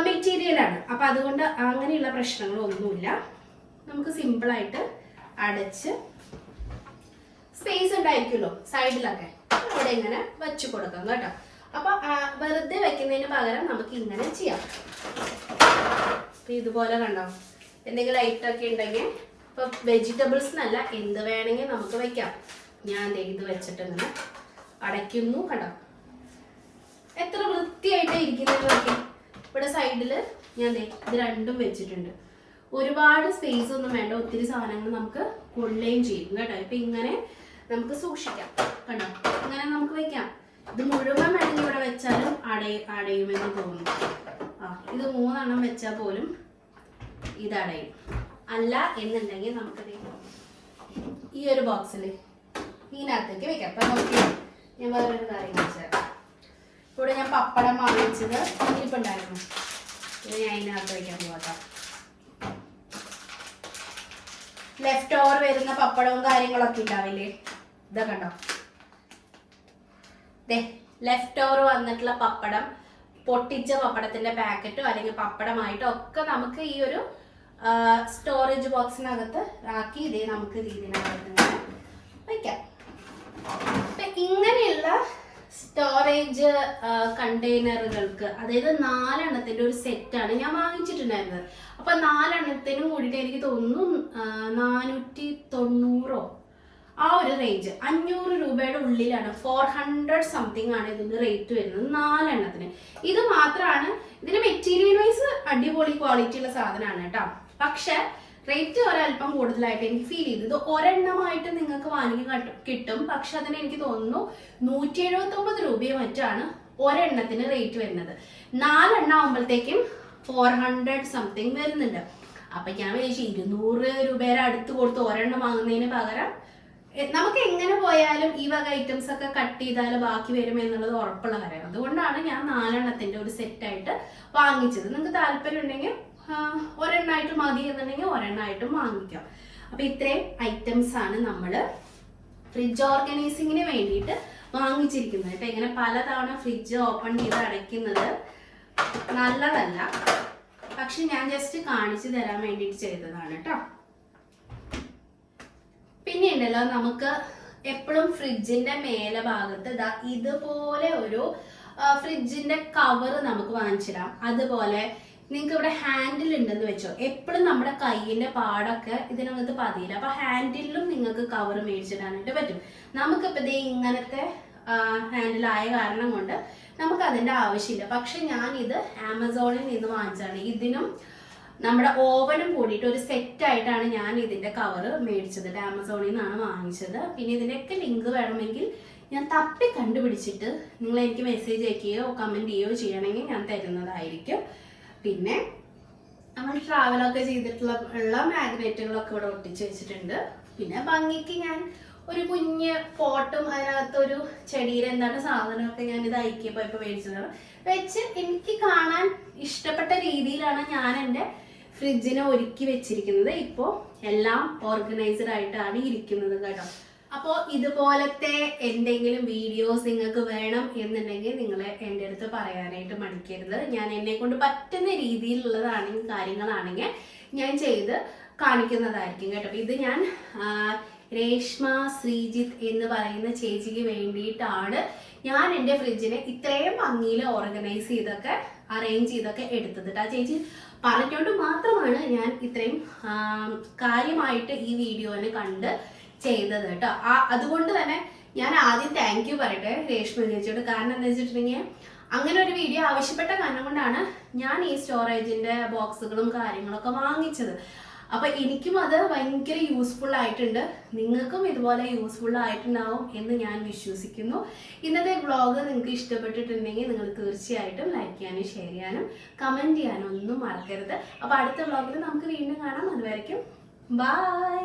മെറ്റീരിയൽ ആണ്. അപ്പൊ അതുകൊണ്ട് അങ്ങനെയുള്ള പ്രശ്നങ്ങളൊന്നുമില്ല. നമുക്ക് സിമ്പിൾ ആയിട്ട് അടച്ച് സ്പേസ് ഉണ്ടായിരിക്കുമല്ലോ സൈഡിലൊക്കെ, അവിടെ ഇങ്ങനെ വെച്ച് കൊടുക്കാം കേട്ടോ. അപ്പൊ വെറുതെ വെക്കുന്നതിന് പകരം നമുക്ക് ഇങ്ങനെ ചെയ്യാം. അപ്പൊ ഇതുപോലെ കണ്ടോ, എന്തെങ്കിലും ഐറ്റം ഒക്കെ ഉണ്ടെങ്കിൽ ഇപ്പൊ വെജിറ്റബിൾസ് എന്നല്ല എന്ത് വേണമെങ്കിൽ നമുക്ക് വെക്കാം. ഞാൻ ഇത് വെച്ചിട്ട് ഇങ്ങനെ അടയ്ക്കുന്നു, കണ്ടോ എത്ര വൃത്തിയായിട്ട് ഇരിക്കുന്നത് നോക്കി. ഇവിടെ സൈഡില് ഞാൻ ഇത് രണ്ടും വെച്ചിട്ടുണ്ട്. ഒരുപാട് സ്പേസ് ഒന്നും വേണ്ട, ഒത്തിരി സാധനങ്ങൾ നമുക്ക് കൊള്ളുകയും ചെയ്യും കേട്ടോ. ഇപ്പൊ ഇങ്ങനെ നമുക്ക് സൂക്ഷിക്കാം, കണ്ടോ ഇങ്ങനെ നമുക്ക് വെക്കാം. ഇത് മുഴുവൻ വേണമെങ്കിൽ ഇവിടെ വെച്ചാലും അടയുമെന്ന് തോന്നുന്നു. ഇത് 3 എണ്ണം വെച്ചാൽ പോലും ഇത് അടയും. അല്ല എന്നുണ്ടെങ്കിൽ നമുക്കത് ഈ ഒരു ബോക്സിൽ ഇതിനകത്തേക്ക് വെക്കാം. അപ്പൊ നോക്കി ഞാൻ വേറൊരു കാര്യം വെച്ചാൽ ഇവിടെ ഞാൻ പപ്പടം വാങ്ങിച്ചത് ഇരിപ്പുണ്ടായിരുന്നു, ഇത് ഞാൻ ഇതിനകത്ത് വെക്കാൻ പോകാം. ലെഫ്റ്റ് ഓവർ വരുന്ന പപ്പടവും കാര്യങ്ങളൊക്കെ ഉണ്ടാവില്ലേ, ഇതൊക്കെ കണ്ടോ. ലെഫ്റ്റ് ഓവർ വന്നിട്ടുള്ള പപ്പടം, പൊട്ടിച്ച പപ്പടത്തിന്റെ പാക്കറ്റോ അല്ലെങ്കിൽ പപ്പടമായിട്ടോ ഒക്കെ നമുക്ക് ഈ ഒരു സ്റ്റോറേജ് ബോക്സിനകത്ത് ആക്കി നമുക്ക് ഇതിനകത്ത് വയ്ക്കാം. അപ്പൊ ഇങ്ങനെയുള്ള സ്റ്റോറേജ് കണ്ടെയ്നറുകൾക്ക്, അതായത് 4 എണ്ണത്തിന്റെ ഒരു സെറ്റാണ് ഞാൻ വാങ്ങിച്ചിട്ടുണ്ടായിരുന്നത്. അപ്പൊ 4 എണ്ണത്തിനും കൂടിയിട്ട് എനിക്ക് തോന്നുന്നു 490 ആ ഒരു റേഞ്ച്, 500 രൂപയുടെ ഉള്ളിലാണ്. 400 സംതിങ് ആണ് ഇതിന്റെ റേറ്റ് വരുന്നത് 4 എണ്ണത്തിന്. ഇത് മാത്രമാണ് ഇതിന്റെ മെറ്റീരിയൽ വൈസ് അടിപൊളി ക്വാളിറ്റി ഉള്ള സാധനമാണ് കേട്ടോ. പക്ഷെ റേറ്റ് ഒരല്പം കൂടുതലായിട്ട് എനിക്ക് ഫീൽ ചെയ്തു. ഇത് ഒരെണ്ണമായിട്ട് നിങ്ങൾക്ക് വാങ്ങി കിട്ടും, പക്ഷെ അതിന് എനിക്ക് തോന്നുന്നു 179 രൂപയോ മറ്റാണ് ഒരെണ്ണത്തിന് റേറ്റ് വരുന്നത്. 4 എണ്ണം ആകുമ്പോഴത്തേക്കും 400 സംതിങ് വരുന്നുണ്ട്. അപ്പൊ ഞാൻ വിചാരിച്ചു 200 രൂപയുടെ അടുത്ത് കൊടുത്ത് ഒരെണ്ണം വാങ്ങുന്നതിന് പകരം നമുക്ക് എങ്ങനെ പോയാലും ഈ വക ഐറ്റംസ് ഒക്കെ കട്ട് ചെയ്താൽ ബാക്കി വരും എന്നുള്ളത് ഉറപ്പുള്ള കാര്യമാണ്. അതുകൊണ്ടാണ് ഞാൻ 4 എണ്ണത്തിന്റെ ഒരു സെറ്റായിട്ട് വാങ്ങിച്ചത്. നിങ്ങൾക്ക് താല്പര്യം ഉണ്ടെങ്കിൽ ഒരെണ്ണമായിട്ട് മതി എന്നുണ്ടെങ്കിൽ ഒരെണ്ണമായിട്ടും വാങ്ങിക്കാം. അപ്പൊ ഇത്രയും ഐറ്റംസ് ആണ് നമ്മള് ഫ്രിഡ്ജ് ഓർഗനൈസിങ്ങിന് വേണ്ടിയിട്ട് വാങ്ങിച്ചിരിക്കുന്നത് കേട്ടോ. ഇങ്ങനെ പലതവണ ഫ്രിഡ്ജ് ഓപ്പൺ ചെയ്ത് അടയ്ക്കുന്നത് നല്ലതല്ല, പക്ഷെ ഞാൻ ജസ്റ്റ് കാണിച്ചു തരാൻ വേണ്ടിയിട്ട് ചെയ്തതാണ് കേട്ടോ. പിന്നെ ഉണ്ടല്ലോ, നമുക്ക് എപ്പോഴും ഫ്രിഡ്ജിന്റെ മേലെ ഭാഗത്ത് ഇതുപോലെ ഒരു ഫ്രിഡ്ജിന്റെ കവർ നമുക്ക് വാങ്ങിച്ചിടാം. അതുപോലെ നിങ്ങൾക്ക് ഇവിടെ ഹാൻഡിൽ ഉണ്ടെന്ന് വെച്ചോ, എപ്പോഴും നമ്മുടെ കൈയിന്റെ പാടൊക്കെ ഇതിനകത്ത് പതിയില്ല. അപ്പൊ ഹാൻഡിലും നിങ്ങൾക്ക് കവർ മേടിച്ചിടാനായിട്ട് പറ്റും. നമുക്കിപ്പോ ഇതേ ഇങ്ങനത്തെ ഹാൻഡിലായ കാരണം കൊണ്ട് നമുക്ക് അതിന്റെ ആവശ്യമില്ല. പക്ഷെ ഞാൻ ഇത് ആമസോണിൽ നിന്ന് വാങ്ങിച്ചാണ്. ഇതിനും നമ്മുടെ ഓവനും കൂടിയിട്ട് ഒരു സെറ്റ് ആയിട്ടാണ് ഞാൻ ഇതിന്റെ കവർ മേടിച്ചത്. ആമസോണിൽ നിന്നാണ് വാങ്ങിച്ചത്. പിന്നെ ഇതിന്റെയൊക്കെ ലിങ്ക് വേണമെങ്കിൽ ഞാൻ തപ്പി കണ്ടുപിടിച്ചിട്ട് നിങ്ങൾ എനിക്ക് മെസ്സേജ് അയക്കുകയോ കമന്റ് ചെയ്യുകയോ ചെയ്യണമെങ്കിൽ ഞാൻ തരുന്നതായിരിക്കും. പിന്നെ നമ്മൾ ട്രാവലൊക്കെ ചെയ്തിട്ടുള്ള മാഗ്നറ്റുകളൊക്കെ ഇവിടെ ഒട്ടിച്ച് വെച്ചിട്ടുണ്ട്. പിന്നെ ഭംഗിക്ക് ഞാൻ ഒരു കുഞ്ഞ് പോട്ടും അതിനകത്തൊരു ചെടിയുടെ എന്താണ് സാധനമൊക്കെ ഞാൻ ഇത് അയക്കിയപ്പോൾ ഇപ്പൊ മേടിച്ചതാണ് വെച്ച് എനിക്ക് കാണാൻ ഇഷ്ടപ്പെട്ട രീതിയിലാണ് ഞാൻ എൻ്റെ ഫ്രിഡ്ജിനെ ഒരുക്കി വെച്ചിരിക്കുന്നത്. ഇപ്പോൾ എല്ലാം ഓർഗനൈസ്ഡ് ആയിട്ടാണ് ഇരിക്കുന്നത് കേട്ടോ. അപ്പോൾ ഇതുപോലത്തെ എന്തെങ്കിലും വീഡിയോസ് നിങ്ങൾക്ക് വേണം എന്നുണ്ടെങ്കിൽ നിങ്ങൾ എൻ്റെ അടുത്ത് പറയാനായിട്ട് മടിക്കരുത്. ഞാൻ എന്നെ കൊണ്ട് പറ്റുന്ന രീതിയിലുള്ളതാണെങ്കിൽ കാര്യങ്ങളാണെങ്കിൽ ഞാൻ ചെയ്ത് കാണിക്കുന്നതായിരിക്കും കേട്ടോ. ഇത് ഞാൻ രേഷ്മ ശ്രീജിത്ത് എന്ന് പറയുന്ന ചേച്ചിക്ക് വേണ്ടിയിട്ടാണ് ഞാൻ എൻ്റെ ഫ്രിഡ്ജിനെ ഇത്രയും ഭംഗിയിൽ ഓർഗനൈസ് ചെയ്തൊക്കെ അറേഞ്ച് ചെയ്തൊക്കെ എടുത്തത് കേട്ടോ. ആ ചേച്ചി പറഞ്ഞുകൊണ്ട് മാത്രമാണ് ഞാൻ ഇത്രയും കാര്യമായിട്ട് ഈ വീഡിയോനെ കണ്ട് ചെയ്തത് കേട്ടോ. അതുകൊണ്ട് തന്നെ ഞാൻ ആദ്യം താങ്ക് യു പറയട്ടെ രേഷ്മ ചേച്ചിയോട്. കാരണം എന്താ വെച്ചിട്ടുണ്ടെങ്കിൽ അങ്ങനെ ഒരു വീഡിയോ ആവശ്യപ്പെട്ട കാരണം കൊണ്ടാണ് ഞാൻ ഈ സ്റ്റോറേജിന്റെ ബോക്സുകളും കാര്യങ്ങളൊക്കെ വാങ്ങിച്ചത്. അപ്പൊ എനിക്കും അത് ഭയങ്കര യൂസ്ഫുൾ ആയിട്ടുണ്ട്, നിങ്ങൾക്കും ഇതുപോലെ യൂസ്ഫുൾ ആയിട്ടുണ്ടാവും എന്ന് ഞാൻ വിശ്വസിക്കുന്നു. ഇന്നത്തെ വ്ളോഗ് നിങ്ങൾക്ക് ഇഷ്ടപ്പെട്ടിട്ടുണ്ടെങ്കിൽ നിങ്ങൾ തീർച്ചയായിട്ടും ലൈക്ക് ചെയ്യാനും ഷെയർ ചെയ്യാനും കമന്റ് ചെയ്യാനും ഒന്നും മറക്കരുത്. അപ്പൊ അടുത്ത വ്ളോഗിൽ നമുക്ക് വീണ്ടും കാണാം. അതുവരെയ്ക്കും ബൈ.